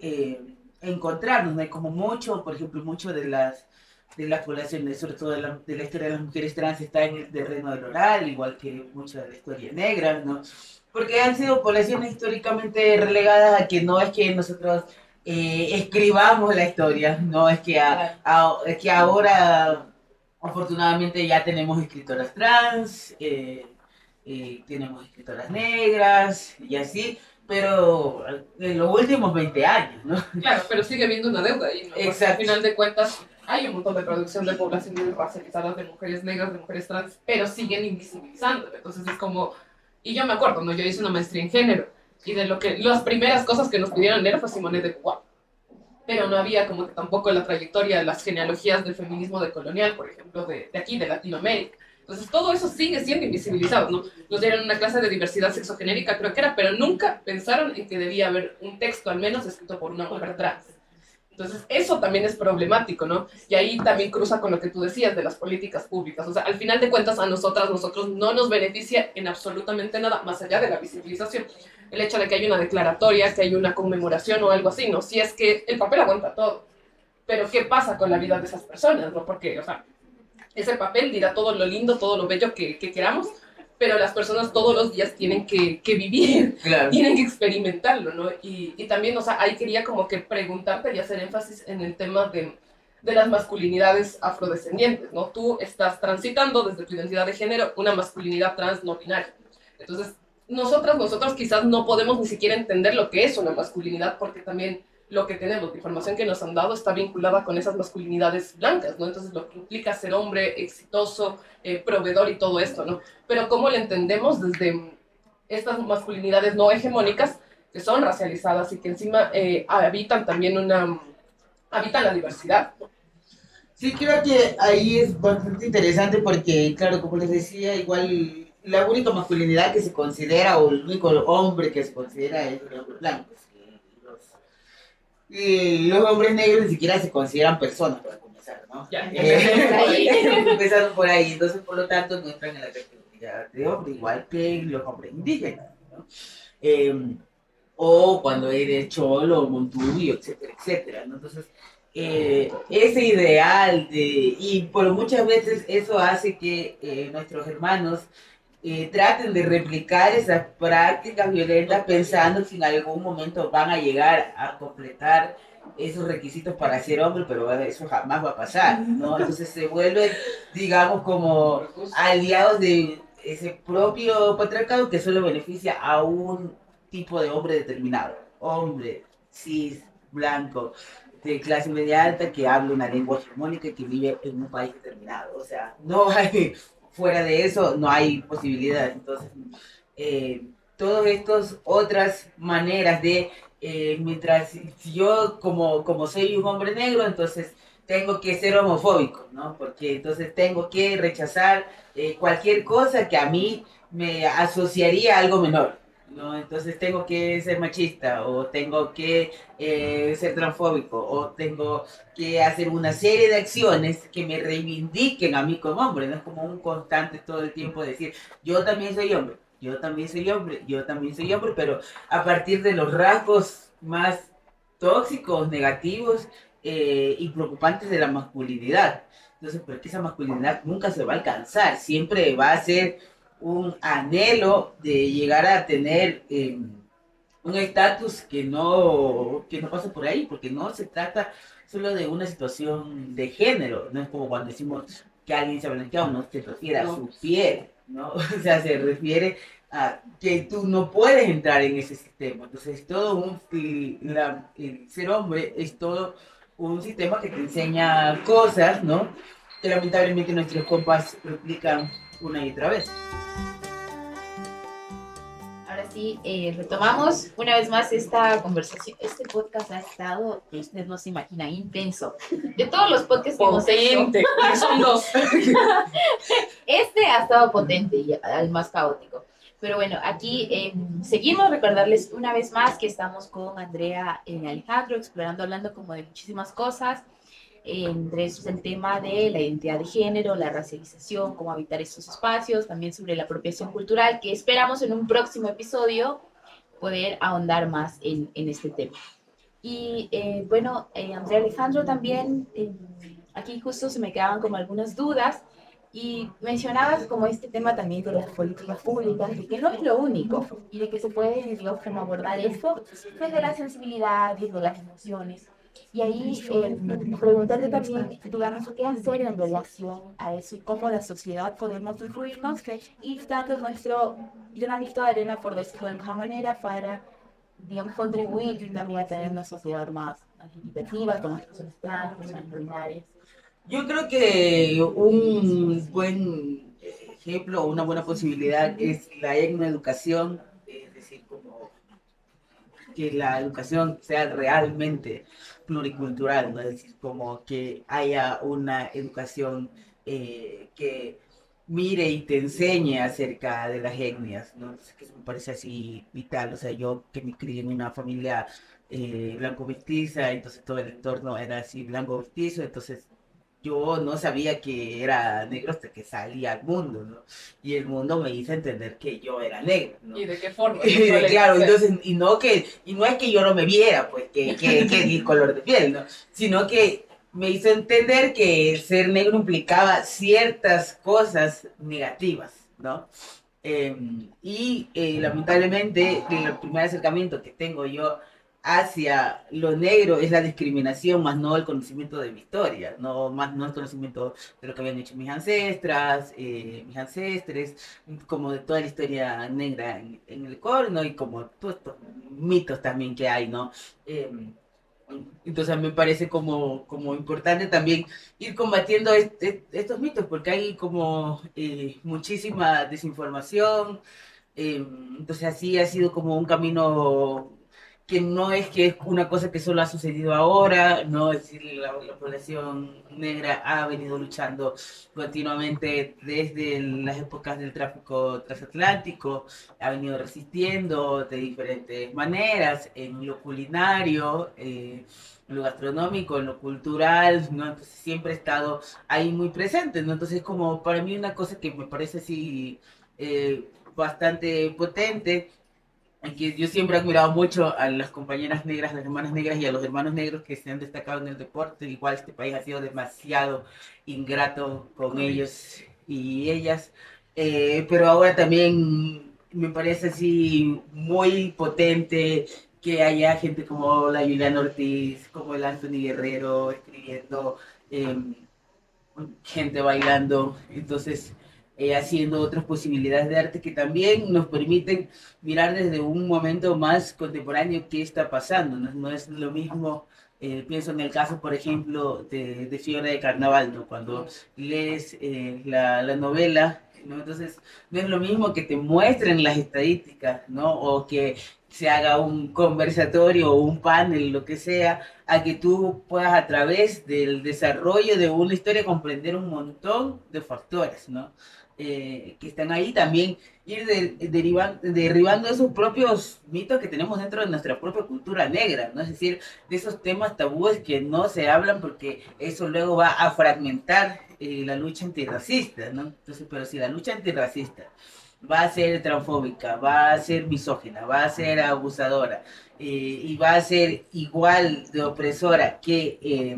encontrarnos, ¿no? Como mucho, por ejemplo, mucho de las poblaciones, sobre todo de la historia de las mujeres trans, está en el terreno del oral, igual que mucha de la historia negra, ¿no? Porque han sido poblaciones históricamente relegadas a que no es que nosotros escribamos la historia, no es que, es que ahora afortunadamente ya tenemos escritoras trans, tenemos escritoras negras y así, pero en los últimos 20 años, ¿no? Claro, pero sigue habiendo una deuda ahí, ¿no? Porque Exacto. al final de cuentas hay un montón de producción de poblaciones racializadas, de mujeres negras, de mujeres trans, pero siguen invisibilizando. Entonces es como... Y yo me acuerdo, ¿no? Yo hice una maestría en género y de lo que las primeras cosas que nos pidieron leer fue Simone de Beauvoir. pero no había como que tampoco la trayectoria, las genealogías del feminismo decolonial, por ejemplo, de aquí, de Latinoamérica. Entonces todo eso sigue siendo invisibilizado, ¿no? Nos dieron una clase de diversidad sexogenérica, creo que era, pero nunca pensaron en que debía haber un texto, al menos, escrito por una mujer trans. Entonces, eso también es problemático, ¿no? Y ahí también cruza con lo que tú decías de las políticas públicas. O sea, al final de cuentas, a nosotros no nos beneficia en absolutamente nada, más allá de la visibilización. El hecho de que haya una declaratoria, que haya una conmemoración o algo así, ¿no? Si es que el papel aguanta todo. Pero, ¿qué pasa con la vida de esas personas, no? Porque, o sea, ese papel dirá todo lo lindo, todo lo bello que queramos, pero las personas todos los días tienen que vivir, claro. Tienen que experimentarlo, ¿no? Y también, o sea, ahí quería como que preguntarte y hacer énfasis en el tema de las masculinidades afrodescendientes, ¿no? Tú estás transitando desde tu identidad de género una masculinidad trans no binaria. Entonces, nosotros quizás no podemos ni siquiera entender lo que es una masculinidad porque también lo que tenemos, la información que nos han dado está vinculada con esas masculinidades blancas, ¿no? Entonces, lo que implica ser hombre exitoso, proveedor y todo esto, ¿no? Pero ¿cómo lo entendemos desde estas masculinidades no hegemónicas que son racializadas y que encima habitan también habitan la diversidad, ¿no? Sí, creo que ahí es bastante interesante porque, claro, como les decía, igual la única masculinidad que se considera o el único hombre que se considera es el hombre blanco. Y los hombres negros ni siquiera se consideran personas, para comenzar, ¿no? Empezando por ahí. Entonces, por lo tanto, no entran en la categoría de hombre, igual que los hombres indígenas, ¿no? O cuando eres cholo, montubi, etcétera, etcétera, ¿no? Entonces, ese ideal y por muchas veces eso hace que nuestros hermanos traten de replicar esas prácticas violentas pensando que en algún momento van a llegar a completar esos requisitos para ser hombre, pero eso jamás va a pasar, ¿no? Entonces se vuelven, digamos, como aliados de ese propio patriarcado que solo beneficia a un tipo de hombre determinado, hombre cis, blanco, de clase media alta, que habla una lengua hegemónica y que vive en un país determinado. O sea, no hay, fuera de eso, no hay posibilidad. Entonces, todas estas otras maneras de, mientras si yo como soy un hombre negro, entonces tengo que ser homofóbico, ¿no? Porque entonces tengo que rechazar cualquier cosa que a mí me asociaría a algo menor, ¿no? Entonces tengo que ser machista o tengo que ser transfóbico o tengo que hacer una serie de acciones que me reivindiquen a mí como hombre. No es como un constante todo el tiempo decir, yo también soy hombre, yo también soy hombre, yo también soy hombre, pero a partir de los rasgos más tóxicos, negativos y preocupantes de la masculinidad. Entonces, porque esa masculinidad nunca se va a alcanzar, siempre va a ser un anhelo de llegar a tener un estatus que no pasa por ahí, porque no se trata solo de una situación de género, no es como cuando decimos que alguien se ha blanqueado, no se refiere a su piel, ¿no? O sea, se refiere a que tú no puedes entrar en ese sistema. Entonces, el ser hombre es todo un sistema que te enseña cosas, ¿no? Que lamentablemente nuestros compas replican una y otra vez. Ahora sí, retomamos una vez más esta conversación. Este podcast ha estado, usted no se imagina, intenso. De todos los podcasts que hemos hecho, son dos. Este ha estado potente y al más caótico. Pero bueno, aquí seguimos, recordarles una vez más que estamos con Andrea y Alejandro, explorando, hablando como de muchísimas cosas. Entre eso es el tema de la identidad de género, la racialización, cómo habitar estos espacios, también sobre la apropiación cultural, que esperamos en un próximo episodio poder ahondar más en este tema. Y bueno, Andrea, Alejandro, también aquí justo se me quedaban como algunas dudas. Y mencionabas como este tema también de las políticas públicas, de que no es lo único, y de que se puede, digamos, como abordar esto desde la sensibilidad, desde las emociones. Y ahí preguntarte también, digamos, qué hacer en relación a eso y cómo la sociedad podemos influirnos y dando nuestro granito de arena, por decirlo de alguna manera, para, digamos, contribuir también a tener una sociedad más equitativa, con nuestros planos, más luminares. Yo creo que un buen ejemplo o una buena posibilidad es la etnoeducación, es decir, como que la educación sea realmente pluricultural, ¿no? Es decir, como que haya una educación que mire y te enseñe acerca de las etnias, ¿no? Entonces, que eso me parece así vital, o sea, yo que me crié en una familia blanco mestiza, entonces todo el entorno era así blanco mestizo, entonces yo no sabía que era negro hasta que salí al mundo, ¿no? Y el mundo me hizo entender que yo era negro, ¿no? ¿Y de qué forma? Claro, entonces, y no es que yo no me viera, pues, que el color de piel, ¿no? Sino que me hizo entender que ser negro implicaba ciertas cosas negativas, ¿no? Lamentablemente, el primer acercamiento que tengo yo hacia lo negro es la discriminación, más no el conocimiento de mi historia, no más no el conocimiento de lo que habían hecho mis ancestras, mis ancestres, como de toda la historia negra en el Ecuador, ¿no? Y como todos estos mitos también que hay, ¿no? Entonces me parece como importante también ir combatiendo estos mitos, porque hay como muchísima desinformación, entonces así ha sido como un camino que es una cosa que solo ha sucedido ahora, no es decir, la población negra ha venido luchando continuamente desde las épocas del tráfico transatlántico, ha venido resistiendo de diferentes maneras, en lo culinario, en lo gastronómico, en lo cultural, ¿no? Entonces siempre he estado ahí muy presente, ¿no? Entonces como para mí una cosa que me parece así bastante potente, que yo siempre he admirado mucho a las compañeras negras, las hermanas negras y a los hermanos negros que se han destacado en el deporte. Igual este país ha sido demasiado ingrato con ellos y ellas. Pero ahora también me parece así muy potente que haya gente como la Juliana Ortiz, como el Anthony Guerrero escribiendo, eh, gente bailando. Entonces haciendo otras posibilidades de arte que también nos permiten mirar desde un momento más contemporáneo qué está pasando. No, no es lo mismo, pienso en el caso, por ejemplo, de Fiora de Carnaval, ¿no? Cuando lees la novela, ¿no? Entonces no es lo mismo que te muestren las estadísticas, ¿no? O que se haga un conversatorio o un panel, lo que sea, a que tú puedas a través del desarrollo de una historia comprender un montón de factores, ¿no? Que están ahí también, ir derribando esos propios mitos que tenemos dentro de nuestra propia cultura negra, ¿no? Es decir, de esos temas tabúes que no se hablan porque eso luego va a fragmentar la lucha antirracista, ¿no? Entonces, pero si la lucha antirracista va a ser transfóbica, va a ser misógina, va a ser abusadora y va a ser igual de opresora que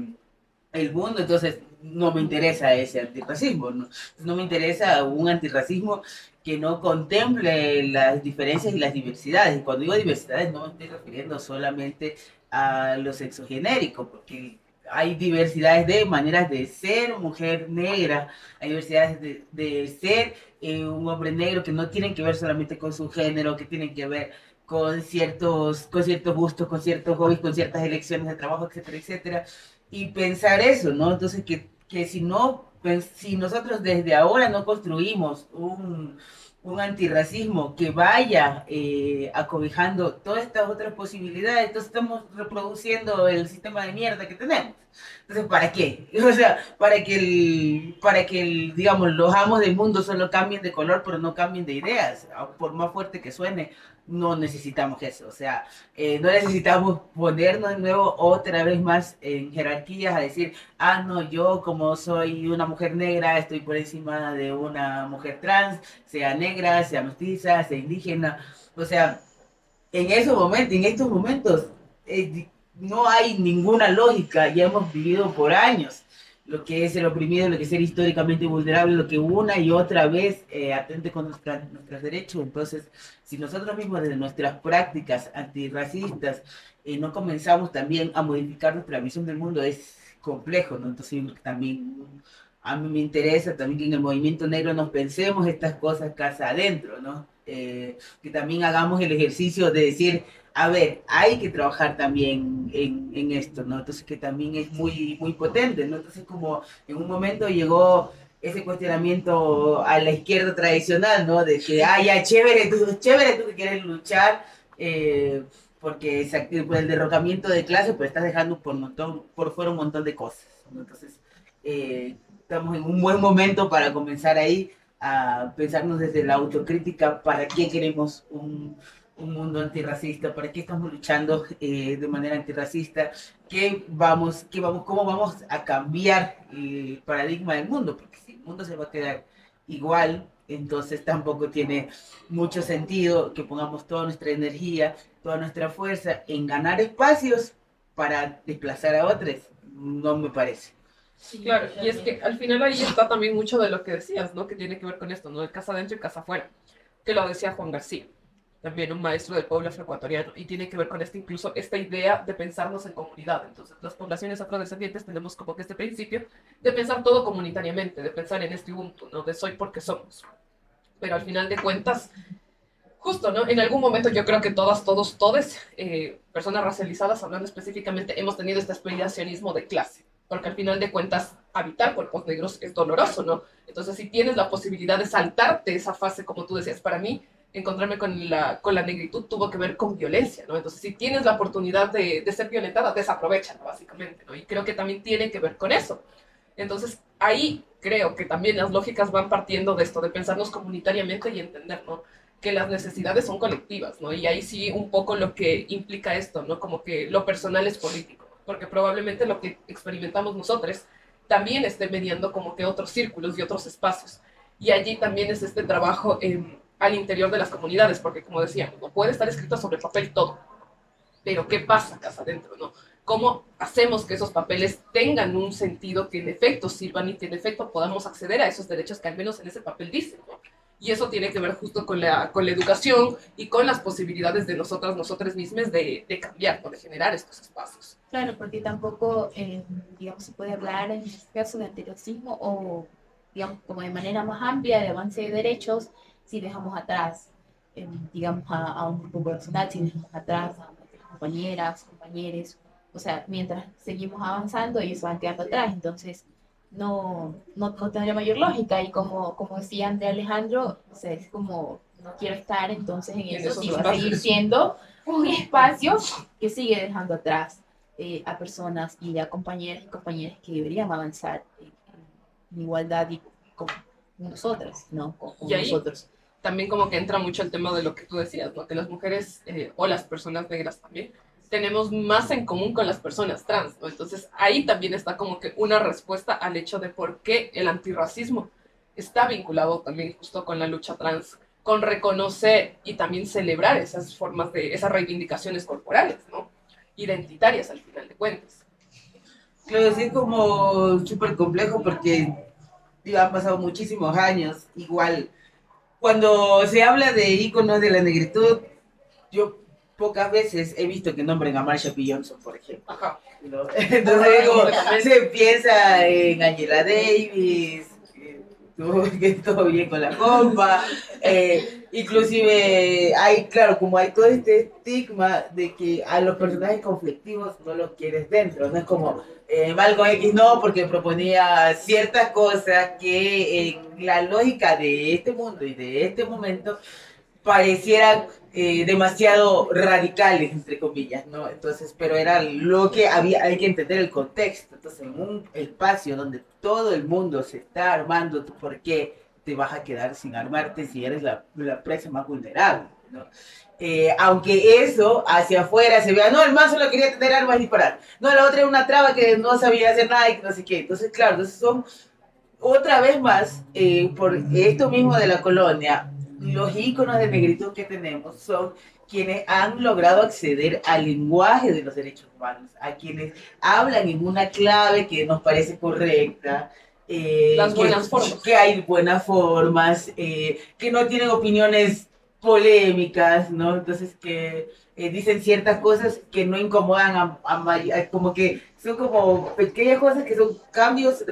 el mundo, entonces no me interesa ese antirracismo, ¿no? No me interesa un antirracismo que no contemple las diferencias y las diversidades. Y cuando digo diversidades no me estoy refiriendo solamente a lo sexogenérico, porque hay diversidades de maneras de ser mujer negra, hay diversidades de ser un hombre negro que no tienen que ver solamente con su género, que tienen que ver con ciertos gustos, con ciertos hobbies, con ciertas elecciones de trabajo, etcétera, etcétera. Y pensar eso, ¿no? Entonces, que si no, pues, si nosotros desde ahora no construimos un antirracismo que vaya acobijando todas estas otras posibilidades, entonces estamos reproduciendo el sistema de mierda que tenemos. Entonces, ¿para qué? O sea, digamos, los amos del mundo solo cambien de color, pero no cambien de ideas. Por más fuerte que suene, no necesitamos eso. O sea, no necesitamos ponernos de nuevo otra vez más en jerarquías a decir, ah, no, yo como soy una mujer negra, estoy por encima de una mujer trans, sea negra, sea mestiza, sea indígena. O sea, en estos momentos, no hay ninguna lógica, ya hemos vivido por años lo que es el oprimido, lo que es ser históricamente vulnerable, lo que una y otra vez atente con nuestros derechos. Entonces, si nosotros mismos desde nuestras prácticas antirracistas no comenzamos también a modificar nuestra visión del mundo, es complejo, ¿no? Entonces, también a mí me interesa también que en el movimiento negro nos pensemos estas cosas casa adentro, ¿no? Que también hagamos el ejercicio de decir, a ver, hay que trabajar también en esto, ¿no? Entonces que también es muy, muy potente, ¿no? Entonces como en un momento llegó ese cuestionamiento a la izquierda tradicional, ¿no? De que, ah, ya, chévere tú que quieres luchar, porque el derrocamiento de clase, pues estás dejando por fuera un montón de cosas, ¿no? Entonces, estamos en un buen momento para comenzar ahí a pensarnos desde la autocrítica para qué queremos un mundo antirracista, para qué estamos luchando de manera antirracista, cómo vamos a cambiar el paradigma del mundo, porque si el mundo se va a quedar igual, entonces tampoco tiene mucho sentido que pongamos toda nuestra energía, toda nuestra fuerza en ganar espacios para desplazar a otros. No me parece. Sí, Claro, y es totalmente. que al final ahí está también mucho de lo que decías, ¿no? Que tiene que ver con esto, ¿no? De casa adentro y casa afuera, que lo decía Juan García, también un maestro del pueblo afroecuatoriano, y tiene que ver con incluso esta idea de pensarnos en comunidad. Entonces, las poblaciones afrodescendientes tenemos como que este principio de pensar todo comunitariamente, de pensar en este Ubuntu, ¿no? De soy porque somos. Pero al final de cuentas, justo, ¿no? En algún momento yo creo que todas, todos, todes, personas racializadas, hablando específicamente, hemos tenido este aspiracionismo de clase, porque al final de cuentas, habitar cuerpos negros es doloroso, ¿no? Entonces, si tienes la posibilidad de saltarte esa fase, como tú decías, para mí, encontrarme con la negritud tuvo que ver con violencia, ¿no? Entonces, si tienes la oportunidad de ser violentada, desaprovechala, básicamente, ¿no? Y creo que también tiene que ver con eso. Entonces, ahí creo que también las lógicas van partiendo de esto, de pensarnos comunitariamente y entender, ¿no? Que las necesidades son colectivas, ¿no? Y ahí sí un poco lo que implica esto, ¿no? Como que lo personal es político, porque probablemente lo que experimentamos nosotros también esté mediando como que otros círculos y otros espacios. Y allí también es este trabajo al interior de las comunidades, porque como decía, no puede estar escrito sobre papel todo, pero ¿qué pasa acá adentro, no? ¿Cómo hacemos que esos papeles tengan un sentido, que en efecto sirvan y que en efecto podamos acceder a esos derechos que al menos en ese papel dicen, ¿no? Y eso tiene que ver justo con la educación y con las posibilidades de nosotros mismos de cambiar, ¿no? De generar estos espacios. Claro, porque tampoco, digamos, se puede hablar en este caso de antirracismo o, digamos, como de manera más amplia de avance de derechos si dejamos atrás, digamos, a un grupo personal, si dejamos atrás a nuestras compañeras, compañeros. O sea, mientras seguimos avanzando, ellos van quedando atrás. Entonces, no tendría mayor lógica. Y como decía Andrea Alejandro, o sea, es como, no quiero estar entonces en Y en eso, esos si va a seguir espacios. siendo un espacio que sigue dejando atrás a personas y a compañeras y compañeras que deberían avanzar en igualdad y con nosotras, ¿no? Con Y ahí nosotros. también como que entra mucho el tema de lo que tú decías, ¿no? Que las mujeres o las personas negras también tenemos más en común con las personas trans, ¿no? Entonces ahí también está como que una respuesta al hecho de por qué el antirracismo está vinculado también justo con la lucha trans, con reconocer y también celebrar esas formas de, esas reivindicaciones corporales, ¿no? Identitarias al final de cuentas. Claro, sí es como súper complejo porque digo, han pasado muchísimos años. Igual, cuando se habla de íconos de la negritud, yo pocas veces he visto que nombren a Marsha P. Johnson, por ejemplo. Ajá. ¿No? Entonces, como, se piensa en Angela Davis, que estuvo bien con la compa, inclusive hay, claro, como hay todo este estigma de que a los personajes conflictivos no los quieres dentro, no es como Malcolm X no, porque proponía ciertas cosas que en la lógica de este mundo y de este momento parecieran demasiado radicales, entre comillas, ¿no? Entonces, pero era lo que había, hay que entender el contexto. Entonces, en un espacio donde todo el mundo se está armando, ¿tú por qué te vas a quedar sin armarte si eres la presa más vulnerable, ¿no? Aunque eso hacia afuera se vea, no, el más solo quería tener armas y disparar, no, la otra era una traba que no sabía hacer nada y que no sé qué. Entonces, claro, entonces son otra vez más, por esto mismo de la colonia, los íconos de negritud que tenemos son quienes han logrado acceder al lenguaje de los derechos humanos, a quienes hablan en una clave que nos parece correcta, Las buenas formas. que hay buenas formas, que no tienen opiniones polémicas, ¿no? Entonces que dicen ciertas cosas que no incomodan como que son como pequeñas cosas que son cambios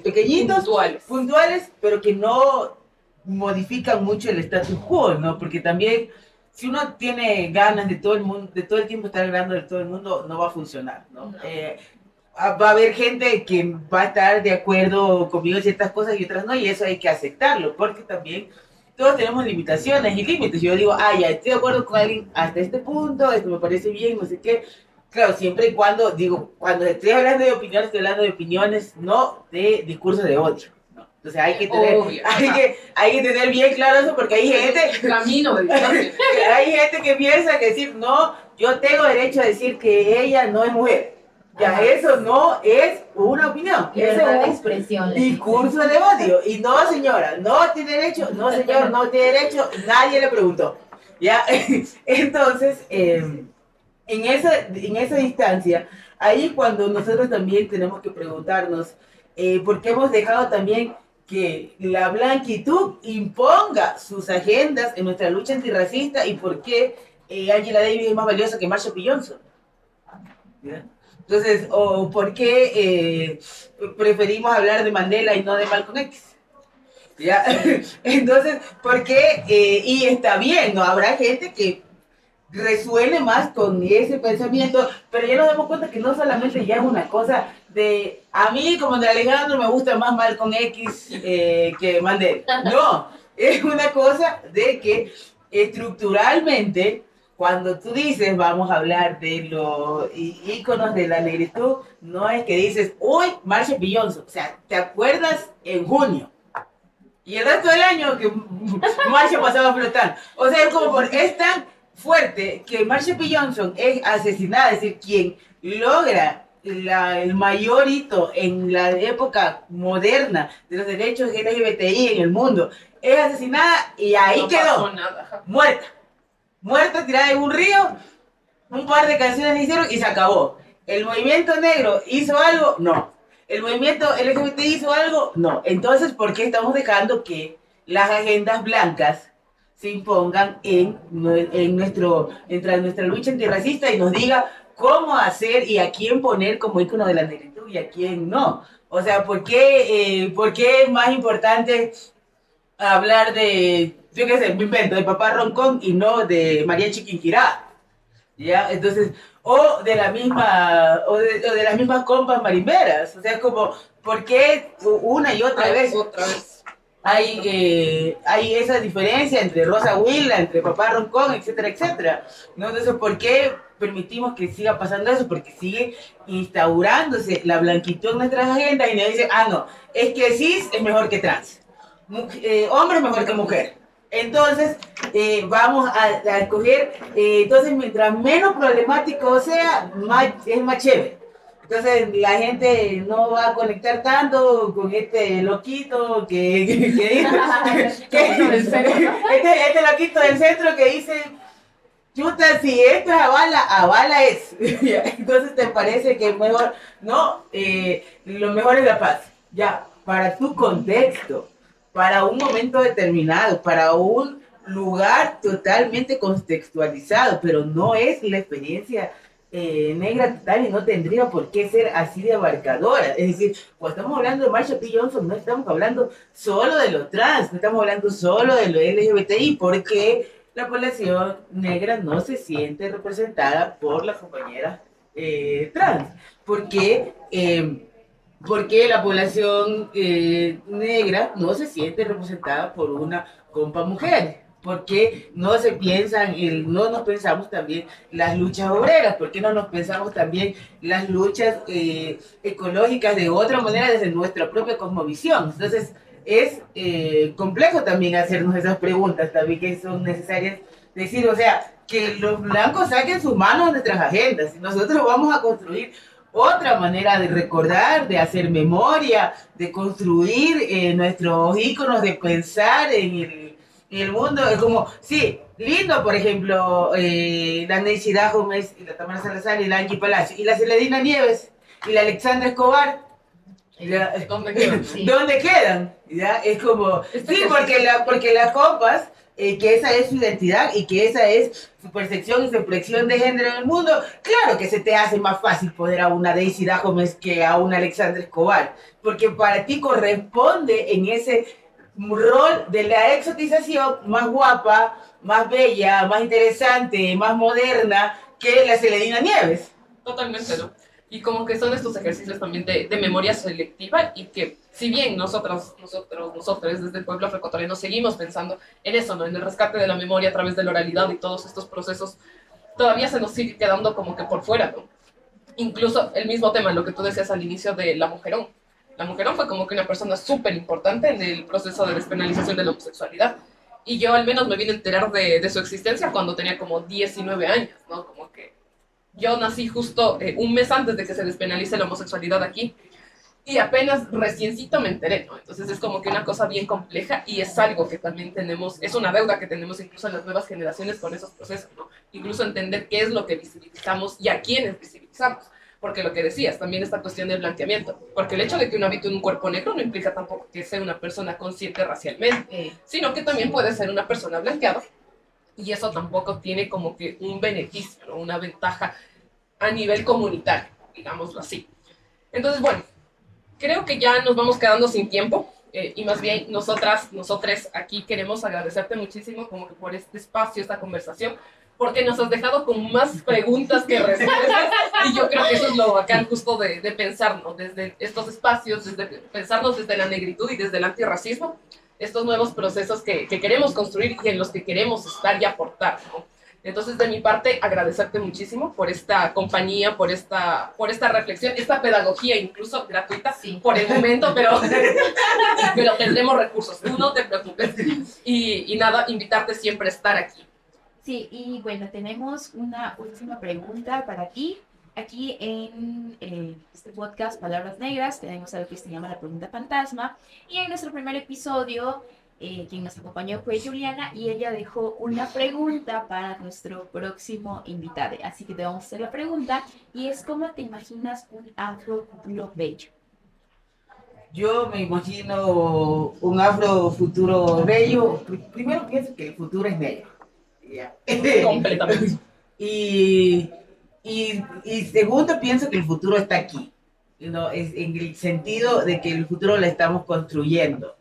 pequeñitos, puntuales, pero que no modifican mucho el status quo, ¿no? Porque también si uno tiene ganas de todo el mundo, de todo el tiempo estar hablando de todo el mundo, no va a funcionar, ¿no? Va a haber gente que va a estar de acuerdo conmigo en ciertas cosas y otras no, y eso hay que aceptarlo, porque también todos tenemos limitaciones y límites. Yo digo, ya, estoy de acuerdo con alguien hasta este punto, esto me parece bien, no sé qué. Claro, siempre y cuando, digo, cuando estoy hablando de opiniones, no de discursos de odio. ¿No? Entonces hay que tener bien claro eso porque hay gente, Camino de distancia. hay gente que piensa que decir, no, yo tengo derecho a decir que ella no es mujer. Ya, Ajá. eso no es una opinión, eso Libertad de es un expresión. discurso de odio. Y no, señora, no tiene derecho, no, señor, no tiene derecho, nadie le preguntó. Ya, entonces, en esa distancia, ahí cuando nosotros también tenemos que preguntarnos, ¿por qué hemos dejado también que la blanquitud imponga sus agendas en nuestra lucha antirracista y por qué Angela Davis es más valiosa que Marsha P. Johnson? ¿Ya? Entonces, o por qué preferimos hablar de Mandela y no de Malcolm X. ¿Ya? Entonces, ¿por qué? Y está bien, ¿no? Habrá gente que resuene más con ese pensamiento, pero ya nos damos cuenta que no solamente ya es una cosa de, a mí como de Alejandro me gusta más Malcolm X que Mandela. No, es una cosa de que estructuralmente, cuando tú dices vamos a hablar de los íconos de la negritud, no es que dices, uy, Marsha P. Johnson, o sea, ¿te acuerdas en junio? Y el resto del año que Marsha pasaba flotando. O sea, es como es tan fuerte que Marsha P. Johnson es asesinada, es decir, quien logra el mayor hito en la época moderna de los derechos LGBTI en el mundo, es asesinada y ahí No quedó, pasó nada. muerta, tirada en un río, un par de canciones hicieron y se acabó. ¿El movimiento negro hizo algo? No. ¿El movimiento LGBT hizo algo? No. Entonces, ¿por qué estamos dejando que las agendas blancas se impongan en nuestra lucha antirracista y nos diga cómo hacer y a quién poner como ícono de la negritud y a quién no? O sea, ¿por qué es más importante hablar de, yo qué sé, me invento, de Papá Roncón y no de María Chiquinquirá? ¿Ya? Entonces, o de las mismas compas marimberas, o sea, como, ¿por qué una y otra vez hay esa diferencia entre Rosa Huila, entre Papá Roncón, etcétera, etcétera? ¿No? Entonces, ¿por qué permitimos que siga pasando eso? Porque sigue instaurándose la blanquitud en nuestras agendas y nos dicen, no, es que cis es mejor que trans, hombre es mejor que mujer. Entonces, vamos a escoger, entonces mientras menos problemático sea, es más chévere. Entonces la gente no va a conectar tanto con este loquito este loquito del centro que dice, chuta, si esto es avala es. Entonces te parece que es mejor, no, lo mejor es la paz. Ya, para tu contexto, para un momento determinado, para un lugar totalmente contextualizado, pero no es la experiencia negra total y no tendría por qué ser así de abarcadora. Es decir, cuando estamos hablando de Marsha P. Johnson, no estamos hablando solo de los trans, no estamos hablando solo de los LGBTI, porque la población negra no se siente representada por las compañeras trans. Porque la población negra no se siente representada por una compa mujer, porque no se piensan, no nos pensamos también las luchas obreras, porque no nos pensamos también las luchas ecológicas de otra manera desde nuestra propia cosmovisión. Entonces es complejo también hacernos esas preguntas también que son necesarias decir, o sea, que los blancos saquen sus manos de nuestras agendas y nosotros vamos a construir otra manera de recordar, de hacer memoria, de construir nuestros íconos, de pensar en el mundo. Es como, sí, lindo, por ejemplo, la Neysidad Gómez y la Tamara Salazar y la Angie Palacio, y la Celedina Nieves y la Alexandra Escobar. ¿Dónde quedan? Sí. ¿Dónde quedan? ¿Ya? Es como, sí, porque las compas, que esa es su identidad y que esa es su percepción y su expresión de género en el mundo, claro que se te hace más fácil poner a una Daisy Gómez que a una Alexandra Escobar, porque para ti corresponde en ese rol de la exotización más guapa, más bella, más interesante, más moderna que la Celedina Nieves. Totalmente, ¿no? Y como que son estos ejercicios también de memoria selectiva y que si bien nosotros desde el pueblo afroecuatoriano seguimos pensando en eso, ¿no? En el rescate de la memoria a través de la oralidad y todos estos procesos, todavía se nos sigue quedando como que por fuera, ¿no? Incluso el mismo tema, lo que tú decías al inicio de la mujerón. La mujerón fue como que una persona súper importante en el proceso de despenalización de la homosexualidad. Y yo al menos me vine a enterar de su existencia cuando tenía como 19 años, ¿no? Como que yo nací justo un mes antes de que se despenalice la homosexualidad aquí y apenas reciencito me enteré, ¿no? Entonces es como que una cosa bien compleja y es algo que también tenemos, es una deuda que tenemos incluso en las nuevas generaciones con esos procesos, ¿no? Incluso entender qué es lo que visibilizamos y a quiénes visibilizamos. Porque lo que decías, también esta cuestión del blanqueamiento. Porque el hecho de que uno habite en un cuerpo negro no implica tampoco que sea una persona consciente racialmente, sino que también puede ser una persona blanqueada. Y eso tampoco tiene como que un beneficio, ¿no? Una ventaja a nivel comunitario, digámoslo así. Entonces, bueno, creo que ya nos vamos quedando sin tiempo y más bien nosotros aquí queremos agradecerte muchísimo como que por este espacio, esta conversación, porque nos has dejado con más preguntas que respuestas y yo creo que eso es lo bacán justo de pensarnos desde estos espacios, desde pensarnos desde la negritud y desde el antirracismo, estos nuevos procesos que queremos construir y en los que queremos estar y aportar, ¿no? Entonces, de mi parte, agradecerte muchísimo por esta compañía, por esta reflexión, esta pedagogía incluso gratuita, Sí. por el momento, pero tendremos recursos, tú no te preocupes. Y nada, invitarte siempre a estar aquí. Sí, y bueno, tenemos una última pregunta para ti. Aquí en este podcast Palabras Negras tenemos algo que se llama la pregunta fantasma. Y en nuestro primer episodio, quien nos acompañó fue Juliana y ella dejó una pregunta para nuestro próximo invitado. Así que te vamos a hacer la pregunta y es ¿cómo te imaginas un afro futuro bello? Yo me imagino un afro futuro bello. Primero pienso que el futuro es negro. Ya. Completamente. Y, y segundo, pienso que el futuro está aquí, ¿no? Es en el sentido de que el futuro lo estamos construyendo.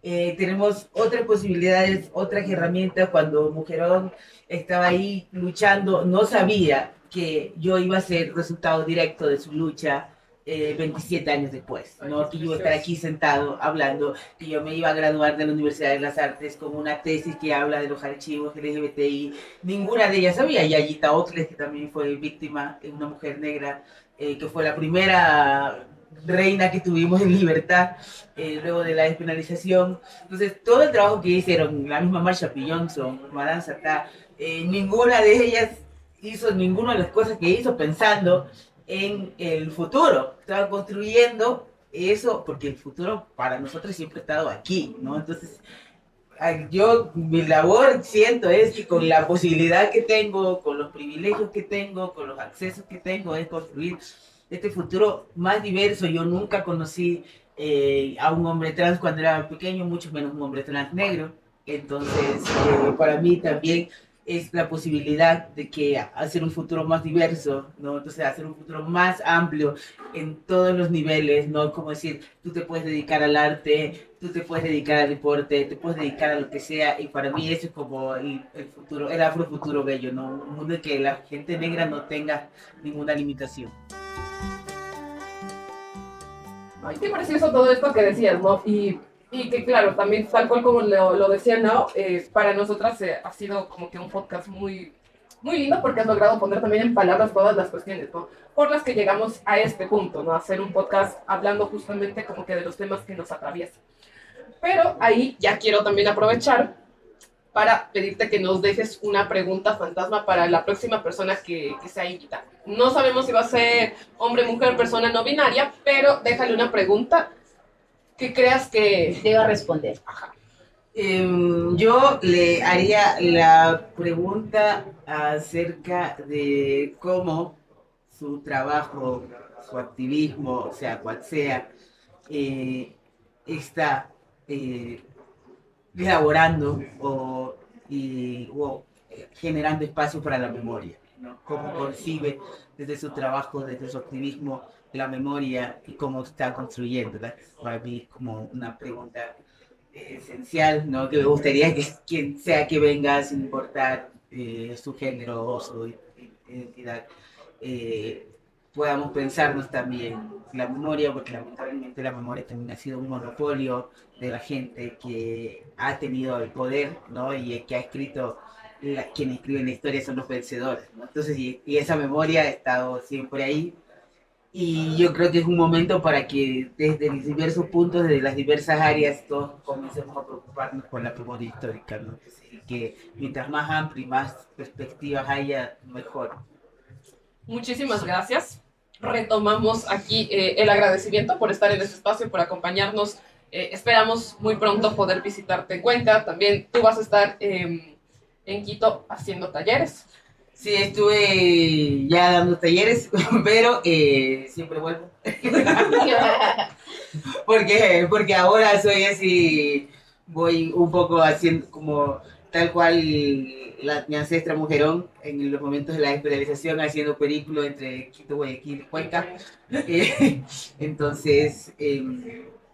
Tenemos otras posibilidades, otras herramientas. Cuando Mujerón estaba ahí luchando, no sabía que yo iba a ser resultado directo de su lucha 27 años después, ¿no? Que yo iba a estar aquí sentado hablando, que yo me iba a graduar de la Universidad de las Artes con una tesis que habla de los archivos LGBTI. Ninguna de ellas sabía. Yayita Otles, que también fue víctima, una mujer negra, que fue la primera reina que tuvimos en libertad luego de la despenalización. Entonces, todo el trabajo que hicieron, la misma Marsha P. Johnson, Madame Sata, ninguna de ellas hizo ninguna de las cosas que hizo pensando en el futuro. Estaban construyendo eso porque el futuro para nosotros siempre ha estado aquí, ¿no? Entonces, yo, mi labor siento es que con la posibilidad que tengo, con los privilegios que tengo, con los accesos que tengo, es construir este futuro más diverso. Yo nunca conocí a un hombre trans cuando era pequeño, mucho menos un hombre trans negro. Entonces, para mí también es la posibilidad de que hacer un futuro más diverso, ¿no? Entonces, hacer un futuro más amplio en todos los niveles, ¿no? Como decir, tú te puedes dedicar al arte, tú te puedes dedicar al deporte, te puedes dedicar a lo que sea, y para mí eso es como el futuro, el afrofuturo bello, ¿no? Un mundo en que la gente negra no tenga ninguna limitación. Ay, qué precioso todo esto que decías, ¿no? Y que claro, también tal cual como lo decía, ¿no? Para nosotras ha sido como que un podcast muy, muy lindo porque has logrado poner también en palabras todas las cuestiones, ¿no? Por las que llegamos a este punto, ¿no? A hacer un podcast hablando justamente como que de los temas que nos atraviesan. Pero ahí ya quiero también aprovechar para pedirte que nos dejes una pregunta fantasma para la próxima persona que sea invitada. No sabemos si va a ser hombre, mujer, persona no binaria, pero déjale una pregunta que creas que Deba responder. Ajá. Yo le haría la pregunta acerca de cómo su trabajo, su activismo, sea cual sea, está elaborando o generando espacio para la memoria, ¿no? Cómo concibe desde su trabajo, desde su activismo, la memoria y cómo está construyendo, ¿verdad? Para mí es como una pregunta esencial, ¿no? Que me gustaría que quien sea que venga, sin importar su género o su identidad, podamos pensarnos también la memoria, porque lamentablemente la memoria también ha sido un monopolio de la gente que ha tenido el poder, ¿no? Y que ha escrito, quienes escriben la historia son los vencedores, ¿no? Entonces, y esa memoria ha estado siempre ahí. Y yo creo que es un momento para que desde los diversos puntos, desde las diversas áreas, todos comencemos a preocuparnos por la memoria histórica, ¿no? Que mientras más amplio y más perspectivas haya, mejor. Muchísimas gracias. Retomamos aquí el agradecimiento por estar en este espacio, por acompañarnos. Esperamos muy pronto poder visitarte en Cuenca. También tú vas a estar en Quito haciendo talleres. Sí, estuve ya dando talleres, pero siempre vuelvo. Porque ahora soy así, voy un poco haciendo como tal cual mi ancestra Mujerón en los momentos de la especialización, haciendo periplo entre Quito, Guayaquil y Cuenca. Entonces,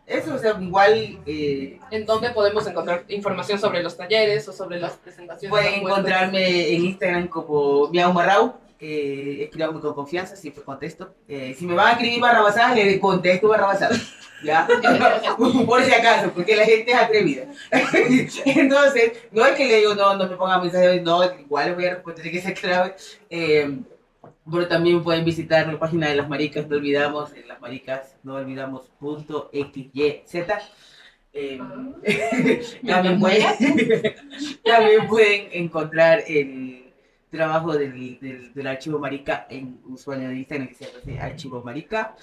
eso, o sea, igual... ¿En dónde podemos encontrar información sobre los talleres o sobre las presentaciones? Pueden encontrarme en Instagram como Miau Marrau. Escríbanme con confianza, siempre contesto. Si me van a escribir barrabasadas, le contesto barrabasadas. ¿Ya? Por si acaso, porque la gente es atrevida. Entonces, no es que le digo, no me pongan mensajes, no, igual les voy a responder que sea clave. Pero también pueden visitar la página de Las Maricas, no olvidamos, en Las Maricas, no olvidamos .xyz. También pueden encontrar el trabajo del Archivo Marica en usuario de Instagram que se llama Archivo Marica.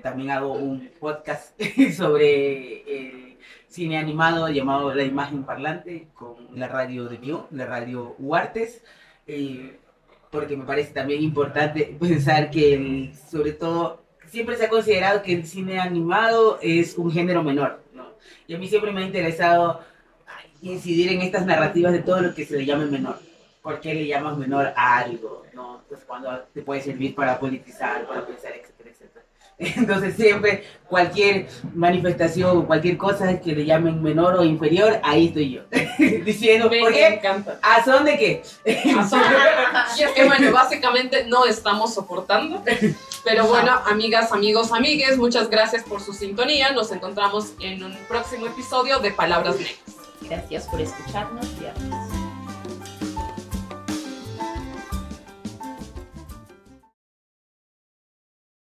También hago un podcast sobre cine animado llamado La Imagen Parlante con la radio de Bio, la radio Huartes. Porque me parece también importante pensar que, sobre todo, siempre se ha considerado que el cine animado es un género menor, ¿no? Y a mí siempre me ha interesado incidir en estas narrativas de todo lo que se le llame menor. ¿Por qué le llamas menor a algo, no? Entonces, cuando te puede servir para politizar, para pensar, etcétera, etcétera. Entonces, siempre, cualquier manifestación o cualquier cosa que le llamen menor o inferior, ahí estoy yo. Diciendo, ¿por qué? Me encanta. ¿A son de qué? Y es que bueno, básicamente no estamos soportando. Pero bueno, amigas, amigos, amigues, muchas gracias por su sintonía. Nos encontramos en un próximo episodio de Palabras Negras. Gracias por escucharnos y